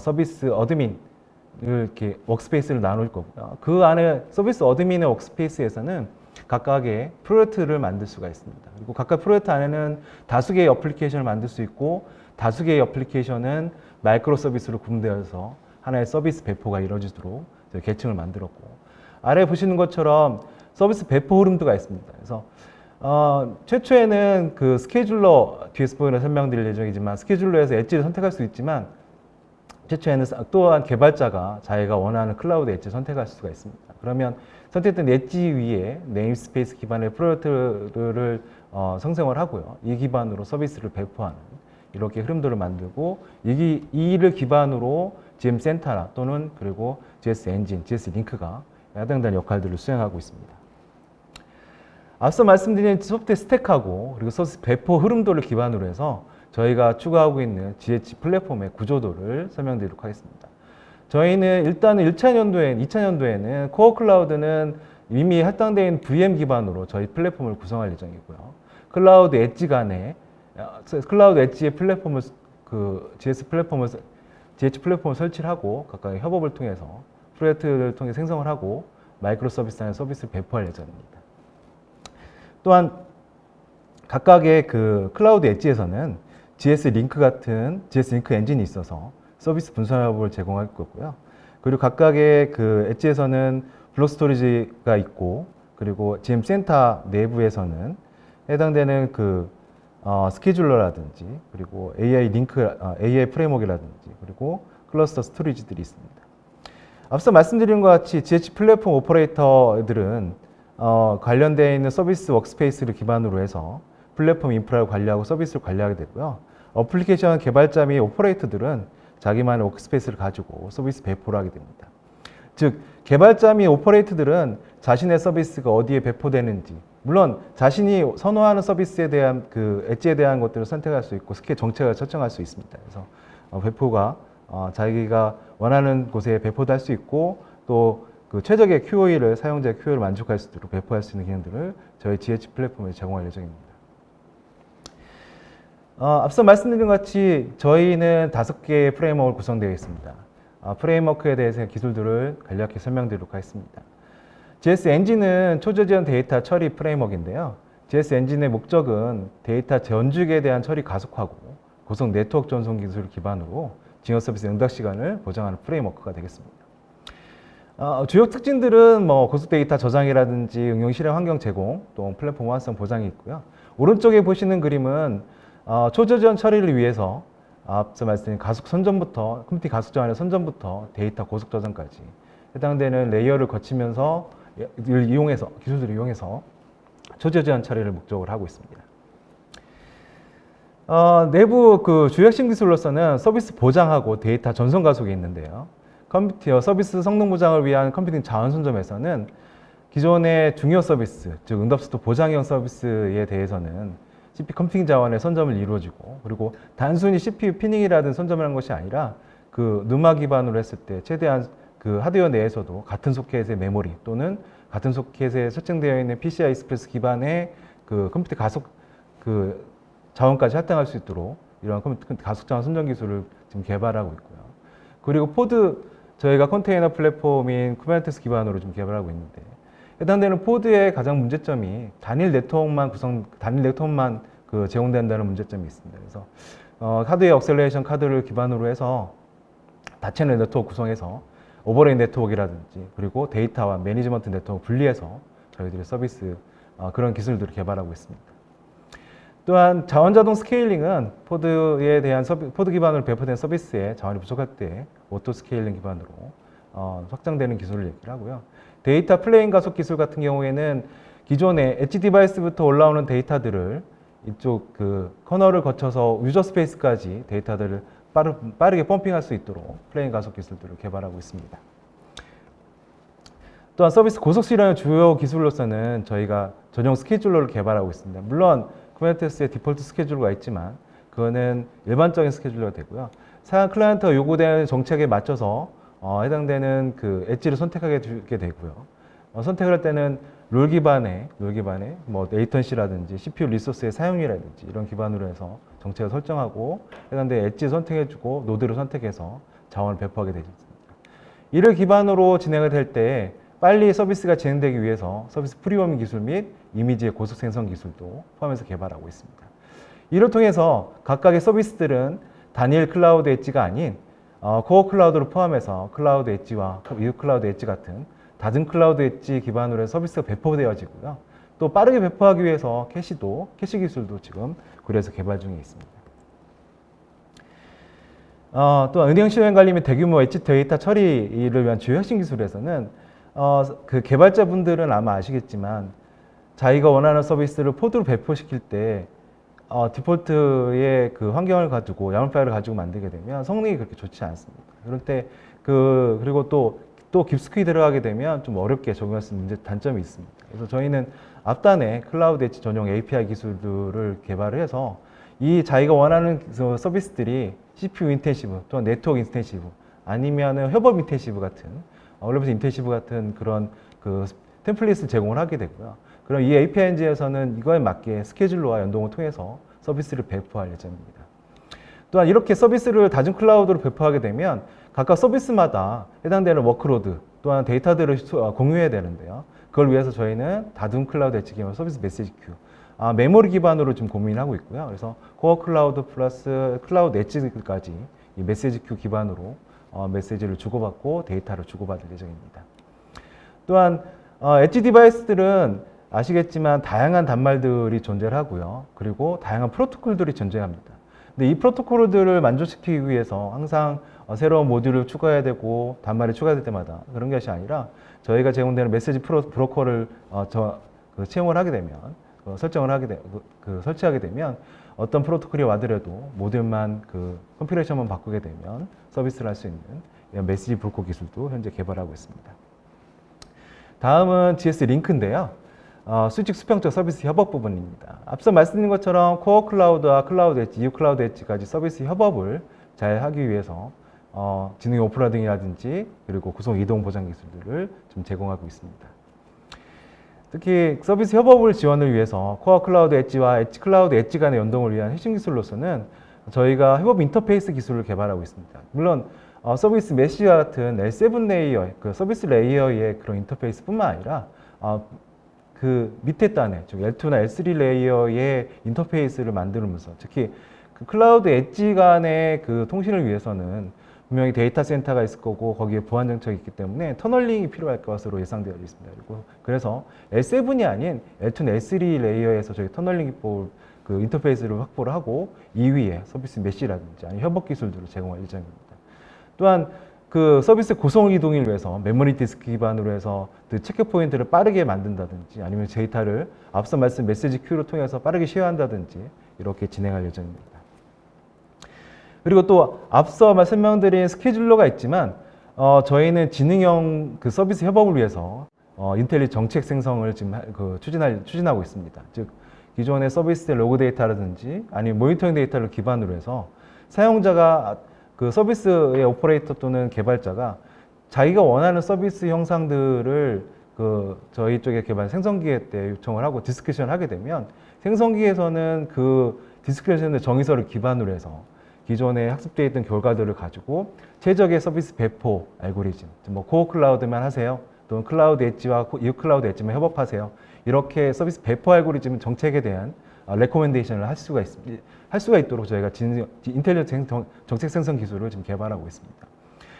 서비스 어드민을 이렇게 워크스페이스를 나눌 거고요. 그 안에 서비스 어드민의 워크스페이스에서는 각각의 프로젝트를 만들 수가 있습니다. 그리고 각각 프로젝트 안에는 다수 개의 어플리케이션을 만들 수 있고, 다수 개의 어플리케이션은 마이크로 서비스로 구분되어서 하나의 서비스 배포가 이루어지도록 계층을 만들었고, 아래 보시는 것처럼 서비스 배포 흐름도가 있습니다. 그래서 최초에는 그 스케줄러, 뒤에서 보이는 설명드릴 예정이지만 스케줄러에서 엣지를 선택할 수 있지만, 최초에는 또한 개발자가 자기가 원하는 클라우드 엣지를 선택할 수가 있습니다. 그러면 선택된 엣지 위에 네임스페이스 기반의 프로젝트를 생성을 하고요. 이 기반으로 서비스를 배포하는 이렇게 흐름도를 만들고, 이를 기반으로 GM 센터나 또는 그리고 GS 엔진, GS 링크가 해당되는 역할들을 수행하고 있습니다. 앞서 말씀드린 소프트웨어 스택하고 그리고 서비스 배포 흐름도를 기반으로 해서 저희가 추구하고 있는 GH 플랫폼의 구조도를 설명드리도록 하겠습니다. 저희는 일단은 2차년도에는 코어 클라우드는 이미 할당되어 있는 VM 기반으로 저희 플랫폼을 구성할 예정이고요. 클라우드 엣지 간에 클라우드 엣지의 플랫폼을 GH 플랫폼을 설치를 하고 각각의 협업을 통해서 프로젝트를 통해 생성을 하고 마이크로 서비스나 서비스를 배포할 예정입니다. 또한 각각의 그 클라우드 엣지에서는 GS 링크 같은 GS 링크 엔진이 있어서 서비스 분산 협업을 제공할 거고요. 그리고 각각의 그 엣지에서는 블록 스토리지가 있고, 그리고 GM 센터 내부에서는 해당되는 그 스케줄러라든지, 그리고 AI 링크, AI 프레임워크라든지, 그리고 클러스터 스토리지들이 있습니다. 앞서 말씀드린 것 같이 GH 플랫폼 오퍼레이터들은 관련되어 있는 서비스 워크스페이스를 기반으로 해서 플랫폼 인프라를 관리하고 서비스를 관리하게 되고요. 어플리케이션 개발자 및 오퍼레이터들은 자기만의 워크스페이스를 가지고 서비스 배포를 하게 됩니다. 즉, 개발자 및 오퍼레이터들은 자신의 서비스가 어디에 배포되는지, 물론 자신이 선호하는 서비스에 대한 그 엣지에 대한 것들을 선택할 수 있고 정책을 설정할 수 있습니다. 그래서 배포가 자기가 원하는 곳에 배포도 할 수 있고, 또 그 최적의 QoE를 사용자의 QoE를 만족할 수 있도록 배포할 수 있는 기능들을 저희 GH 플랫폼에 제공할 예정입니다. 앞서 말씀드린 것 같이 저희는 5개의 프레임워크로 구성되어 있습니다. 프레임워크에 대해서 기술들을 간략히 설명드리도록 하겠습니다. GS 엔진은 초저지연 데이터 처리 프레임워크인데요. GS 엔진의 목적은 데이터 전죽에 대한 처리 가속화고 고속 네트워크 전송 기술을 기반으로 징역 서비스 응답 시간을 보장하는 프레임워크가 되겠습니다. 주요 특징들은 고속 데이터 저장이라든지 응용 실행 환경 제공, 또 플랫폼 호환성 보장이 있고요. 오른쪽에 보시는 그림은 초저지연 처리를 위해서 앞서 말씀드린 가속 선점부터 컴퓨팅 가속 저장의 선점부터 데이터 고속 저장까지 해당되는 레이어를 거치면서 기술들을 이용해서 초저지연 처리를 목적으로 하고 있습니다. 내부 그 주요 핵심 기술로서는 서비스 보장하고 데이터 전송 가속이 있는데요. 서비스 성능 보장을 위한 컴퓨팅 자원 선점에서는 기존의 중요 서비스, 즉 응답수도 보장형 서비스에 대해서는 CPU 컴퓨팅 자원의 선점을 이루어지고, 그리고 단순히 CPU 피닝이라든지 선점을 한 것이 아니라 그 누마 기반으로 했을 때 최대한 그 하드웨어 내에서도 같은 소켓의 메모리 또는 같은 소켓에 설정되어 있는 PCI 익스프레스 기반의 그 컴퓨터 가속 그 자원까지 할당할 수 있도록 이런 컴퓨터 가속 자원 선점 기술을 지금 개발하고 있고요. 그리고 저희가 컨테이너 플랫폼인 쿠버네티스 기반으로 좀 개발하고 있는데, 해당되는 포드의 가장 문제점이 단일 네트워크만 그 제공된다는 문제점이 있습니다. 그래서 하드웨어 억셀레이션 카드를 기반으로 해서 다채널 네트워크 구성해서 오버레이 네트워크라든지 그리고 데이터와 매니지먼트 네트워크 분리해서 저희들이 서비스 그런 기술들을 개발하고 있습니다. 또한 자원자동 스케일링은 포드 기반으로 배포된 서비스에 자원이 부족할 때 오토 스케일링 기반으로 확장되는 기술을 얘기를 하고요. 데이터 플레인 가속 기술 같은 경우에는 기존의 엣지 디바이스부터 올라오는 데이터들을 이쪽 그 커널을 거쳐서 유저 스페이스까지 데이터들을 빠르게 펌핑할 수 있도록 플레인 가속 기술들을 개발하고 있습니다. 또한 서비스 고속 실현의 주요 기술로서는 저희가 전용 스케줄러를 개발하고 있습니다. 물론 쿠버네티스의 디폴트 스케줄러가 있지만 그거는 일반적인 스케줄러가 되고요. 사용 클라이언트가 요구되는 정책에 맞춰서 해당되는 그 엣지를 선택하게 되게 되고요. 선택을 할 때는 롤 기반의 뭐 레이턴시라든지 CPU 리소스의 사용이라든지 이런 기반으로 해서 정책을 설정하고 해당되는 엣지 선택해주고 노드를 선택해서 자원을 배포하게 되지 않습니까? 이를 기반으로 진행을 될 때 빨리 서비스가 진행되기 위해서 서비스 프리워밍 기술 및 이미지의 고속 생성 기술도 포함해서 개발하고 있습니다. 이를 통해서 각각의 서비스들은 단일 클라우드 엣지가 아닌 코어 클라우드를 포함해서 클라우드 엣지와 이웃 클라우드 엣지 같은 다른 클라우드 엣지 기반으로 해서 서비스가 배포되어지고요. 또 빠르게 배포하기 위해서 캐시 기술도 지금 고려해서 개발 중에 있습니다. 또 은행 실행 관리 및 대규모 엣지 데이터 처리를 위한 주요 핵심 기술에서는 그 개발자분들은 아마 아시겠지만 자기가 원하는 서비스를 포드로 배포시킬 때 디폴트의 그 환경을 가지고 YAML 파일을 가지고 만들게 되면 성능이 그렇게 좋지 않습니다. 그럴 때 그리고 또 깊숙이 들어가게 되면 좀 어렵게 적용할 수 있는 단점이 있습니다. 그래서 저희는 앞단에 클라우드 엣지 전용 API 기술들을 개발을 해서 이 자기가 원하는 서비스들이 CPU 인텐시브 또는 네트워크 인텐시브 아니면은 협업 인텐시브 같은 언러비스 인텐시브 같은 그런 그 템플릿을 제공을 하게 되고요. 그럼 이 API 엔진에서는 이거에 맞게 스케줄러와 연동을 통해서 서비스를 배포할 예정입니다. 또한 이렇게 서비스를 다중 클라우드로 배포하게 되면 각각 서비스마다 해당되는 워크로드 또한 데이터들을 공유해야 되는데요. 그걸 위해서 저희는 다중 클라우드 엣지 기반 서비스 메시지 큐, 메모리 기반으로 좀 고민하고 있고요. 그래서 코어 클라우드 플러스 클라우드 엣지까지 이 메시지 큐 기반으로 메시지를 주고받고 데이터를 주고받을 예정입니다. 또한 엣지 디바이스들은 아시겠지만 다양한 단말들이 존재를 하고요. 그리고 다양한 프로토콜들이 존재합니다. 근데 이 프로토콜들을 만족시키기 위해서 항상 새로운 모듈을 추가해야 되고 단말이 추가될 때마다 그런 것이 아니라 저희가 제공되는 메시지 브로커를 채용을 하게 되면 설치하게 되면 어떤 프로토콜이 와더라도 모듈만 컨피그레이션만 바꾸게 되면 서비스를 할 수 있는 이런 메시지 브로커 기술도 현재 개발하고 있습니다. 다음은 GS 링크인데요. 수직 수평적 서비스 협업 부분입니다. 앞서 말씀드린 것처럼 코어 클라우드와 클라우드 엣지, 이웃 클라우드 엣지까지 서비스 협업을 잘 하기 위해서 지능 오프로딩이라든지 그리고 구성 이동 보장 기술들을 좀 제공하고 있습니다. 특히 서비스 협업을 지원을 위해서 코어 클라우드 엣지와 엣지 클라우드 엣지 간의 연동을 위한 핵심 기술로서는 저희가 협업 인터페이스 기술을 개발하고 있습니다. 물론 서비스 메시와 같은 L7 레이어, 그 서비스 레이어의 그런 인터페이스뿐만 아니라 그 밑에 단에 즉 L2나 L3 레이어의 인터페이스를 만들면서 특히 그 클라우드 엣지 간의 그 통신을 위해서는 분명히 데이터 센터가 있을 거고 거기에 보안 정책이 있기 때문에 터널링이 필요할 것으로 예상되어 있습니다. 그리고 그래서 L7이 아닌 L2나 L3 레이어에서 저희 터널링 기법을 그 인터페이스를 확보를 하고 2위에 서비스 메시라든지 아니면 협업 기술들을 제공할 예정입니다. 또한 그 서비스 고속 이동을 위해서 메모리 디스크 기반으로 해서 그 체크 포인트를 빠르게 만든다든지 아니면 데이터를 앞서 말씀 메시지 큐를 통해서 빠르게 쉐어한다든지 이렇게 진행할 예정입니다. 그리고 또 앞서 설명드린 스케줄러가 있지만 저희는 지능형 그 서비스 협업을 위해서 인텔리 정책 생성을 지금 추진하고 있습니다. 즉 기존의 서비스 로그 데이터라든지 아니면 모니터링 데이터를 기반으로 해서 사용자가 그 서비스의 오퍼레이터 또는 개발자가 자기가 원하는 서비스 형상들을 저희 쪽에 개발 생성기에 때 요청을 하고 디스크리션 하게 되면 생성기에서는 그 디스크리션의 정의서를 기반으로 해서 기존에 학습되어 있던 결과들을 가지고 최적의 서비스 배포 알고리즘, 뭐 코어 클라우드만 하세요, 또는 클라우드 엣지와 이웃 클라우드 엣지만 협업하세요. 이렇게 서비스 배포 알고리즘 정책에 대한 레코멘데이션을 할 수가 있도록 저희가 인텔리전트 정책 생성 기술을 지금 개발하고 있습니다.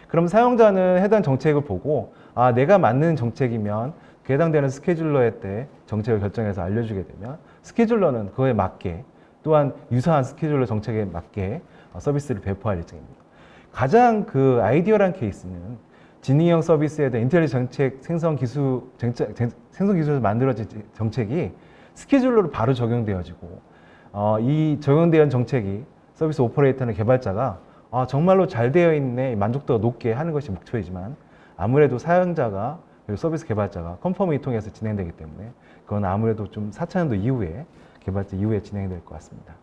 그럼 사용자는 해당 정책을 보고 내가 맞는 정책이면 그 해당되는 스케줄러에 때 정책을 결정해서 알려주게 되면 스케줄러는 그거에 맞게 또한 유사한 스케줄러 정책에 맞게 서비스를 배포할 예정입니다. 가장 그 아이디어란 케이스는 지능형 서비스에 대한 인텔리전트 정책 생성 기술에서 만들어진 정책이 스케줄러로 바로 적용되어지고 이 적용되는 정책이 서비스 오퍼레이터나 개발자가 정말로 잘 되어 있네, 만족도가 높게 하는 것이 목표이지만 아무래도 사용자가 그리고 서비스 개발자가 컨펌을 통해서 진행되기 때문에 그건 아무래도 좀 4차년도 이후에 개발자 이후에 진행될 것 같습니다.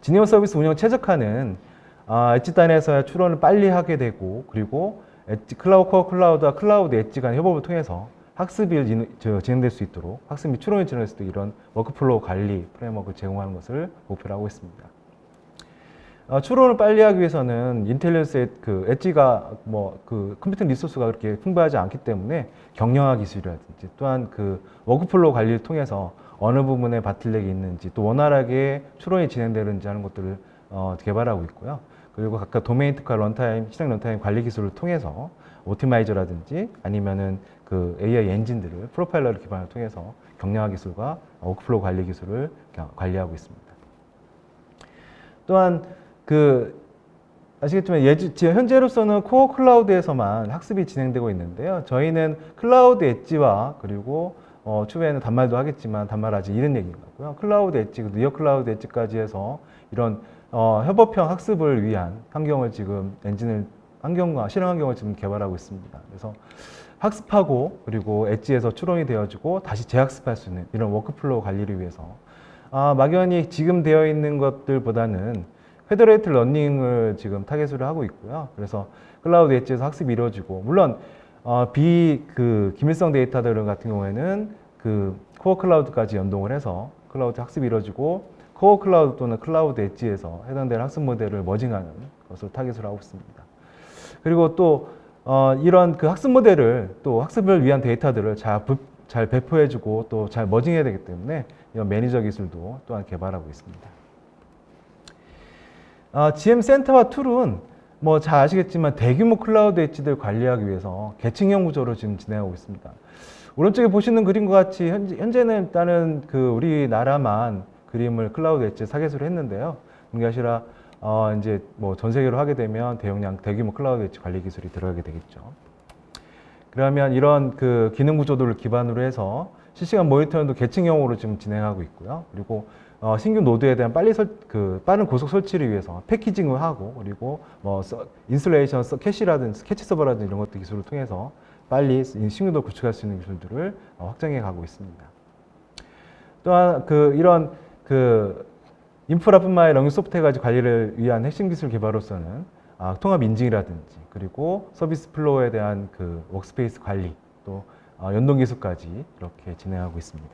진영 서비스 운영 최적화는 엣지 단에서의 추론을 빨리 하게 되고 그리고 엣지 코어 클라우드와 클라우드 엣지 간 협업을 통해서 학습이 진행될 수 있도록 학습 및 추론이 진행될 수 있도록 이런 워크플로우 관리 프레임워크를 제공하는 것을 목표로 하고 있습니다. 추론을 빨리 하기 위해서는 인텔리전스의 엣지가 컴퓨팅 리소스가 그렇게 풍부하지 않기 때문에 경량화 기술이라든지 또한 워크플로우 관리를 통해서 어느 부분에 바틀렉이 있는지 또 원활하게 추론이 진행되는지 하는 것들을 개발하고 있고요. 그리고 각각 도메인 특화 런타임, 실행 런타임 관리 기술을 통해서 오티마이저라든지 아니면은 AI 엔진들을 프로파일러를 기반으로 통해서 경량화 기술과 워크플로우 관리 기술을 관리하고 있습니다. 또한 아시겠지만 현재로서는 코어 클라우드에서만 학습이 진행되고 있는데요. 저희는 클라우드 엣지와 그리고 추후에는 단말도 하겠지만 단말 아직 이른 얘기인 거고요. 클라우드 엣지, 니어 클라우드 엣지까지 해서 이런 협업형 학습을 위한 환경을 지금 환경과 실행 환경을 지금 개발하고 있습니다. 그래서 학습하고 그리고 엣지에서 추론이 되어지고 다시 재학습할 수 있는 이런 워크플로우 관리를 위해서 막연히 지금 되어 있는 것들보다는 페더레이트 러닝을 지금 타겟으로 하고 있고요. 그래서 클라우드 엣지에서 학습이 이루어지고 물론 기밀성 데이터들 같은 경우에는 코어 클라우드까지 연동을 해서 클라우드 학습이 이루어지고 코어 클라우드 또는 클라우드 엣지에서 해당되는 학습 모델을 머징하는 것을 타겟으로 하고 있습니다. 그리고 또 이런 학습 모델을 또 학습을 위한 데이터들을 잘 배포해주고 또 잘 머징해야 되기 때문에 이런 매니저 기술도 또한 개발하고 있습니다. GM 센터와 툴은 잘 아시겠지만 대규모 클라우드 엣지들 관리하기 위해서 계층형 구조로 지금 진행하고 있습니다. 오른쪽에 보시는 그림과 같이 현재는 일단은 우리나라만 그림을 클라우드 엣지 타겟으로 했는데요. 그게 아니라 이제 전 세계로 하게 되면 대규모 클라우드 엣지 관리 기술이 들어가게 되겠죠. 그러면 이런 기능 구조들을 기반으로 해서 실시간 모니터링도 계층형으로 지금 진행하고 있고요. 그리고 신규 노드에 대한 빠른 고속 설치를 위해서 패키징을 하고 그리고 인슐레이션 캐시라든지 캐치 서버라든지 이런 것들 기술을 통해서 빨리 신규 노드 구축할 수 있는 기술들을 확장해 가고 있습니다. 또한 이런 인프라뿐만 아니라 소프트웨어까지 관리를 위한 핵심 기술 개발로서는 통합 인증이라든지 그리고 서비스 플로어에 대한 워크스페이스 관리 또 연동 기술까지 이렇게 진행하고 있습니다.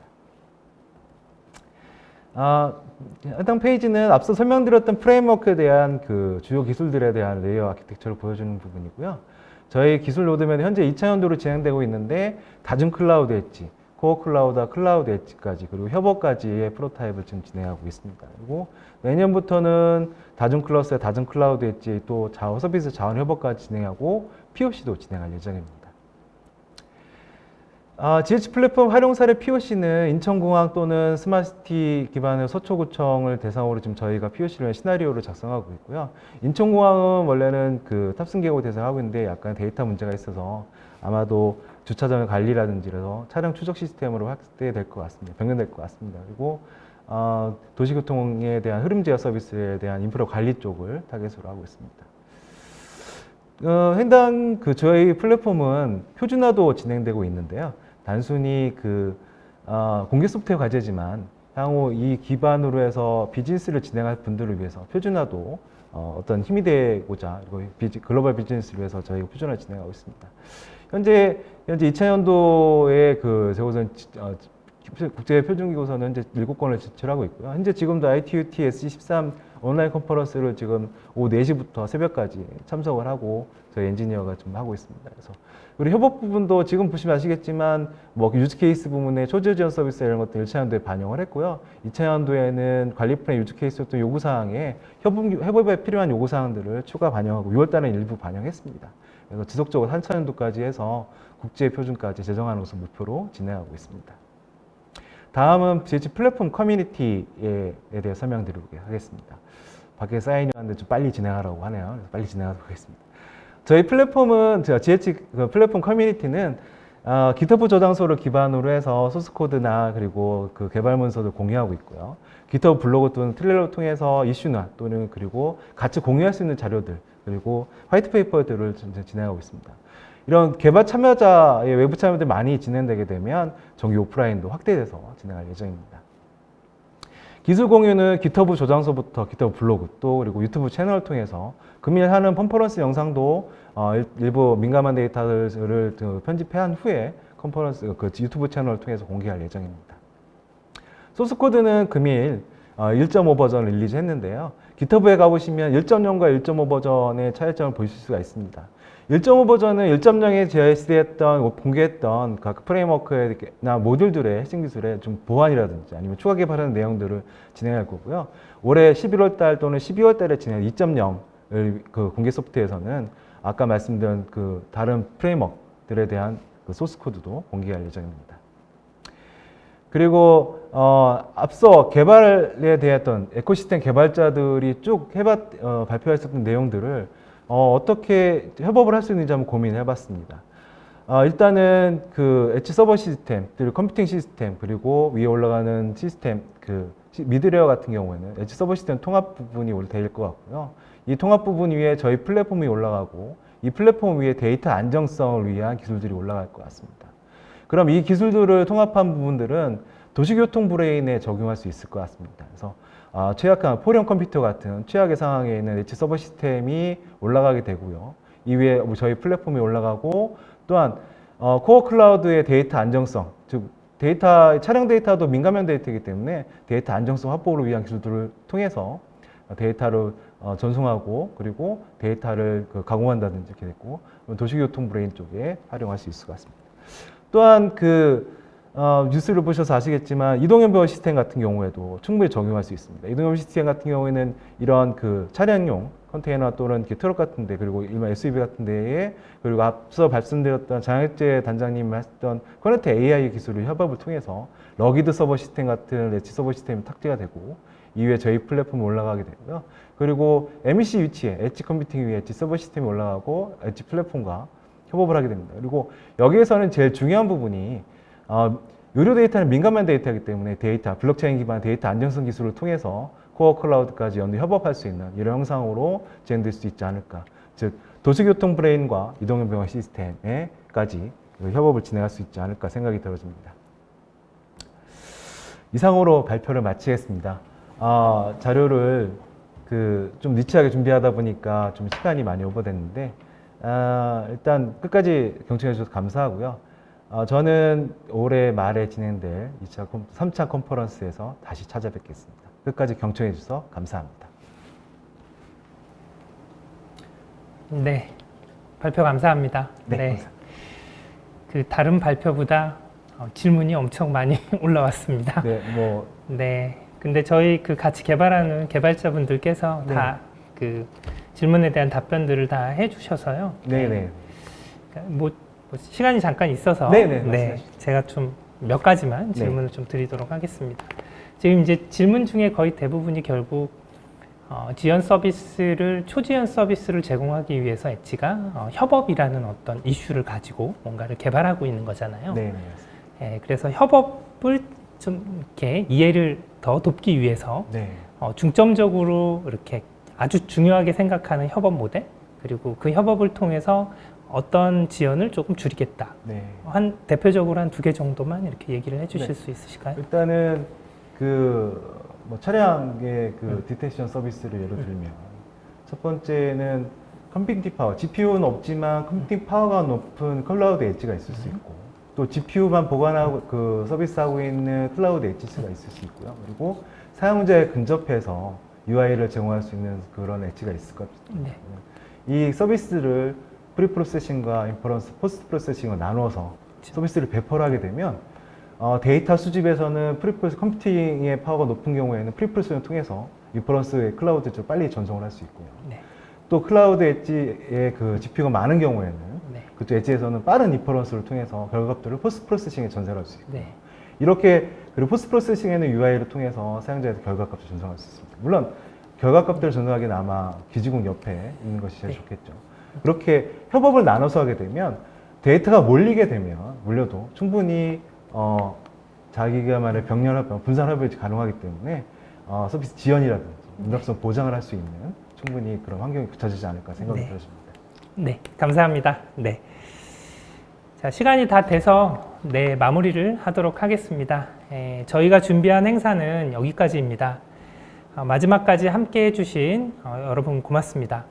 해당 페이지는 앞서 설명드렸던 프레임워크에 대한 주요 기술들에 대한 레이어 아키텍처를 보여주는 부분이고요. 저희 기술 로드맵은 현재 2차년도로 진행되고 있는데 다중 클라우드 엣지, 코어 클라우드와 클라우드 엣지까지 그리고 협업까지의 프로타입을 지금 진행하고 있습니다. 그리고 내년부터는 다중 클러스의 다중 클라우드 엣지 또 서비스 자원 협업까지 진행하고 POC도 진행할 예정입니다. GH 플랫폼 활용 사례 POC는 인천공항 또는 스마트시티 기반의 서초구청을 대상으로 지금 저희가 POC를 위한 시나리오를 작성하고 있고요. 인천공항은 원래는 탑승 계획을 대상하고 있는데 약간 데이터 문제가 있어서 아마도 주차장 관리라든지 그래서 차량 추적 시스템으로 확대될 것 같습니다. 변경될 것 같습니다. 그리고 도시교통에 대한 흐름 제어 서비스에 대한 인프라 관리 쪽을 타겟으로 하고 있습니다. 해당 저희 플랫폼은 표준화도 진행되고 있는데요. 단순히 공개 소프트웨어 과제지만 향후 이 기반으로 해서 비즈니스를 진행할 분들을 위해서 표준화도 어떤 힘이 되고자 글로벌 비즈니스를 위해서 저희가 표준화 진행하고 있습니다. 현재 2차년도에 세우선 국제 표준기구서는 현재 7건을 제출하고 있고요. 현재 지금도 ITUT SC13 온라인 컨퍼런스를 지금 오후 4시부터 새벽까지 참석을 하고 저희 엔지니어가 좀 하고 있습니다. 그래서 우리 협업 부분도 지금 보시면 아시겠지만 유즈 케이스 부분에 초지어 지원 서비스 이런 것들 1차년도에 반영을 했고요. 2차년도에는 관리 플랜 유즈 케이스였던 요구사항에 협업에 필요한 요구사항들을 추가 반영하고 6월달에 일부 반영했습니다. 그래서 지속적으로 3차년도까지 해서 국제 표준까지 제정하는 것을 목표로 진행하고 있습니다. 다음은 GH 플랫폼 커뮤니티에 대해 설명드리도록 하겠습니다. 밖에 사인이 왔는데 좀 빨리 진행하라고 하네요. 그래서 빨리 진행하도록 하겠습니다. 저희 플랫폼은 GH 플랫폼 커뮤니티는 GitHub 저장소를 기반으로 해서 소스 코드나 그리고 그 개발 문서를 공유하고 있고요. GitHub 블로그 또는 트렐로를 통해서 이슈나 또는 그리고 같이 공유할 수 있는 자료들 그리고 화이트 페이퍼들을 진행하고 있습니다. 이런 개발 참여자의 외부 참여들이 많이 진행되게 되면 정기 오프라인도 확대돼서 진행할 예정입니다. 기술 공유는 GitHub 저장소부터 GitHub 블로그 또 그리고 유튜브 채널을 통해서 금일 하는 컨퍼런스 영상도 일부 민감한 데이터를 편집한 후에 컨퍼런스 그 유튜브 채널을 통해서 공개할 예정입니다. 소스 코드는 금일 1.5 버전을 릴리즈했는데요. GitHub에 가보시면 1.0과 1.5 버전의 차이점을 보실 수가 있습니다. 1.5 버전은 1.0에 제시했던 공개했던 각 프레임워크나 모듈들의 핵심 기술에 좀 보완이라든지 아니면 추가 개발하는 내용들을 진행할 거고요. 올해 11월 달 또는 12월 달에 진행 2.0을 그 공개 소프트에서는 아까 말씀드린 그 다른 프레임워크들에 대한 그 소스 코드도 공개할 예정입니다. 그리고 앞서 개발에 대했던 에코시스템 개발자들이 쭉 발표했었던 내용들을 어떻게 협업을 할 수 있는지 한번 고민해 봤습니다. 일단은 그 엣지 서버 시스템, 그리고 컴퓨팅 시스템, 그리고 위에 올라가는 시스템, 그 미드레어 같은 경우에는 엣지 서버 시스템 통합 부분이 될 것 같고요. 이 통합 부분 위에 저희 플랫폼이 올라가고 이 플랫폼 위에 데이터 안정성을 위한 기술들이 올라갈 것 같습니다. 그럼 이 기술들을 통합한 부분들은 도시교통 브레인에 적용할 수 있을 것 같습니다. 그래서 최약한 포령 컴퓨터 같은 최악의 상황에 있는 엣지 서버 시스템이 올라가게 되고요. 이외에 저희 플랫폼이 올라가고 또한 코어 클라우드의 데이터 안정성, 즉 차량 데이터도 민감한 데이터이기 때문에 데이터 안정성 확보를 위한 기술들을 통해서 데이터를 전송하고 그리고 데이터를 가공한다든지 이렇게 됐고 도시교통 브레인 쪽에 활용할 수 있을 것 같습니다. 또한 뉴스를 보셔서 아시겠지만 이동연결 시스템 같은 경우에도 충분히 적용할 수 있습니다. 이동연결 시스템 같은 경우에는 이런 그 차량용 컨테이너 또는 트럭 같은데 그리고 일반 SUV 같은 데에 그리고 앞서 말씀드렸던 장혁재 단장님이 하셨던 커넥트 AI 기술의 협업을 통해서 러기드 서버 시스템 같은 엣지 서버 시스템이 탁재가 되고 이후에 저희 플랫폼에 올라가게 되고요. 그리고 MEC 위치에 엣지 컴퓨팅 위에 엣지 서버 시스템이 올라가고 엣지 플랫폼과 협업을 하게 됩니다. 그리고 여기에서는 제일 중요한 부분이 의료 데이터는 민감한 데이터이기 때문에 블록체인 기반 데이터 안정성 기술을 통해서 코어 클라우드까지 협업할 수 있는 이런 형상으로 진행될 수 있지 않을까. 즉 도시교통 브레인과 이동연병원 시스템에까지 협업을 진행할 수 있지 않을까 생각이 들어집니다. 이상으로 발표를 마치겠습니다. 자료를 좀 니치하게 준비하다 보니까 좀 시간이 많이 오버됐는데 일단 끝까지 경청해 주셔서 감사하고요. 저는 올해 말에 진행될 3차 컨퍼런스에서 다시 찾아뵙겠습니다. 끝까지 경청해 주셔서 감사합니다. 네, 발표 감사합니다. 네, 네. 감사합니다. 그 다른 발표보다 질문이 엄청 많이 올라왔습니다. 네, 네. 근데 저희 같이 개발하는 개발자분들께서 네. 다 그 질문에 대한 답변들을 다 해주셔서요. 네. 뭐 시간이 잠깐 있어서 네, 제가 좀 몇 가지만 질문을 좀 드리도록 하겠습니다. 지금 이제 질문 중에 거의 대부분이 결국 지연 서비스를 초지연 서비스를 제공하기 위해서 엣지가 협업이라는 어떤 이슈를 가지고 뭔가를 개발하고 있는 거잖아요. 네. 그래서 협업을 좀 이렇게 이해를 더 돕기 위해서 네. 중점적으로 이렇게 아주 중요하게 생각하는 협업 모델 그리고 그 협업을 통해서 어떤 지연을 조금 줄이겠다. 네. 대표적으로 한 2개 정도만 이렇게 얘기를 해주실 네. 수 있으실까요? 일단은 차량의 디텍션 서비스를 예로 들면 첫 번째는 컴퓨팅 파워, GPU는 없지만 컴퓨팅 파워가 높은 클라우드 엣지가 있을 수 있고 또 GPU만 보관하고 서비스하고 있는 클라우드 엣지가 있을 수 있고요. 그리고 사용자에 근접해서 UI를 제공할 수 있는 그런 엣지가 있을 것 같습니다. 네. 이 서비스를 프리 프로세싱과 인퍼런스, 포스트 프로세싱을 나눠서 서비스를 배포를 하게 되면 데이터 수집에서는 컴퓨팅의 파워가 높은 경우에는 프리 프로세싱을 통해서 인퍼런스의 클라우드에 좀 빨리 전송을 할 수 있고요. 네. 또 클라우드 엣지에 GPU가 많은 경우에는 네. 그쪽 엣지에서는 빠른 인퍼런스를 통해서 결과값들을 포스트 프로세싱에 전달할 수 있고 네. 이렇게 그리고 포스트 프로세싱에는 UI를 통해서 사용자한테 결과값을 전송할 수 있습니다. 물론 결과값들을 전송하기는 아마 기지국 옆에 있는 것이 제일 좋겠죠. 그렇게 협업을 나눠서 하게 되면 데이터가 몰리게 되면 물려도 충분히 자기가만의 병렬합, 분산협업이 가능하기 때문에 서비스 지연이라든지 민감성 보장을 할 수 있는 충분히 그런 환경이 갖춰지지 않을까 생각이 네. 들었습니다. 네, 감사합니다. 네. 자, 시간이 다 돼서 마무리를 하도록 하겠습니다. 저희가 준비한 행사는 여기까지입니다. 마지막까지 함께 해주신 여러분 고맙습니다.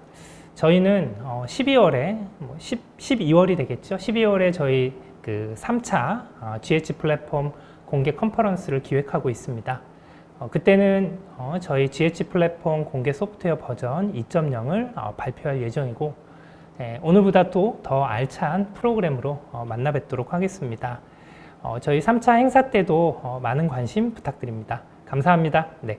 저희는 12월에 12월이 되겠죠. 12월에 저희 그 3차 GH 플랫폼 공개 컨퍼런스를 기획하고 있습니다. 그때는 저희 GH 플랫폼 공개 소프트웨어 버전 2.0을 발표할 예정이고, 오늘보다 또 더 알찬 프로그램으로 만나 뵙도록 하겠습니다. 저희 3차 행사 때도 많은 관심 부탁드립니다. 감사합니다. 네.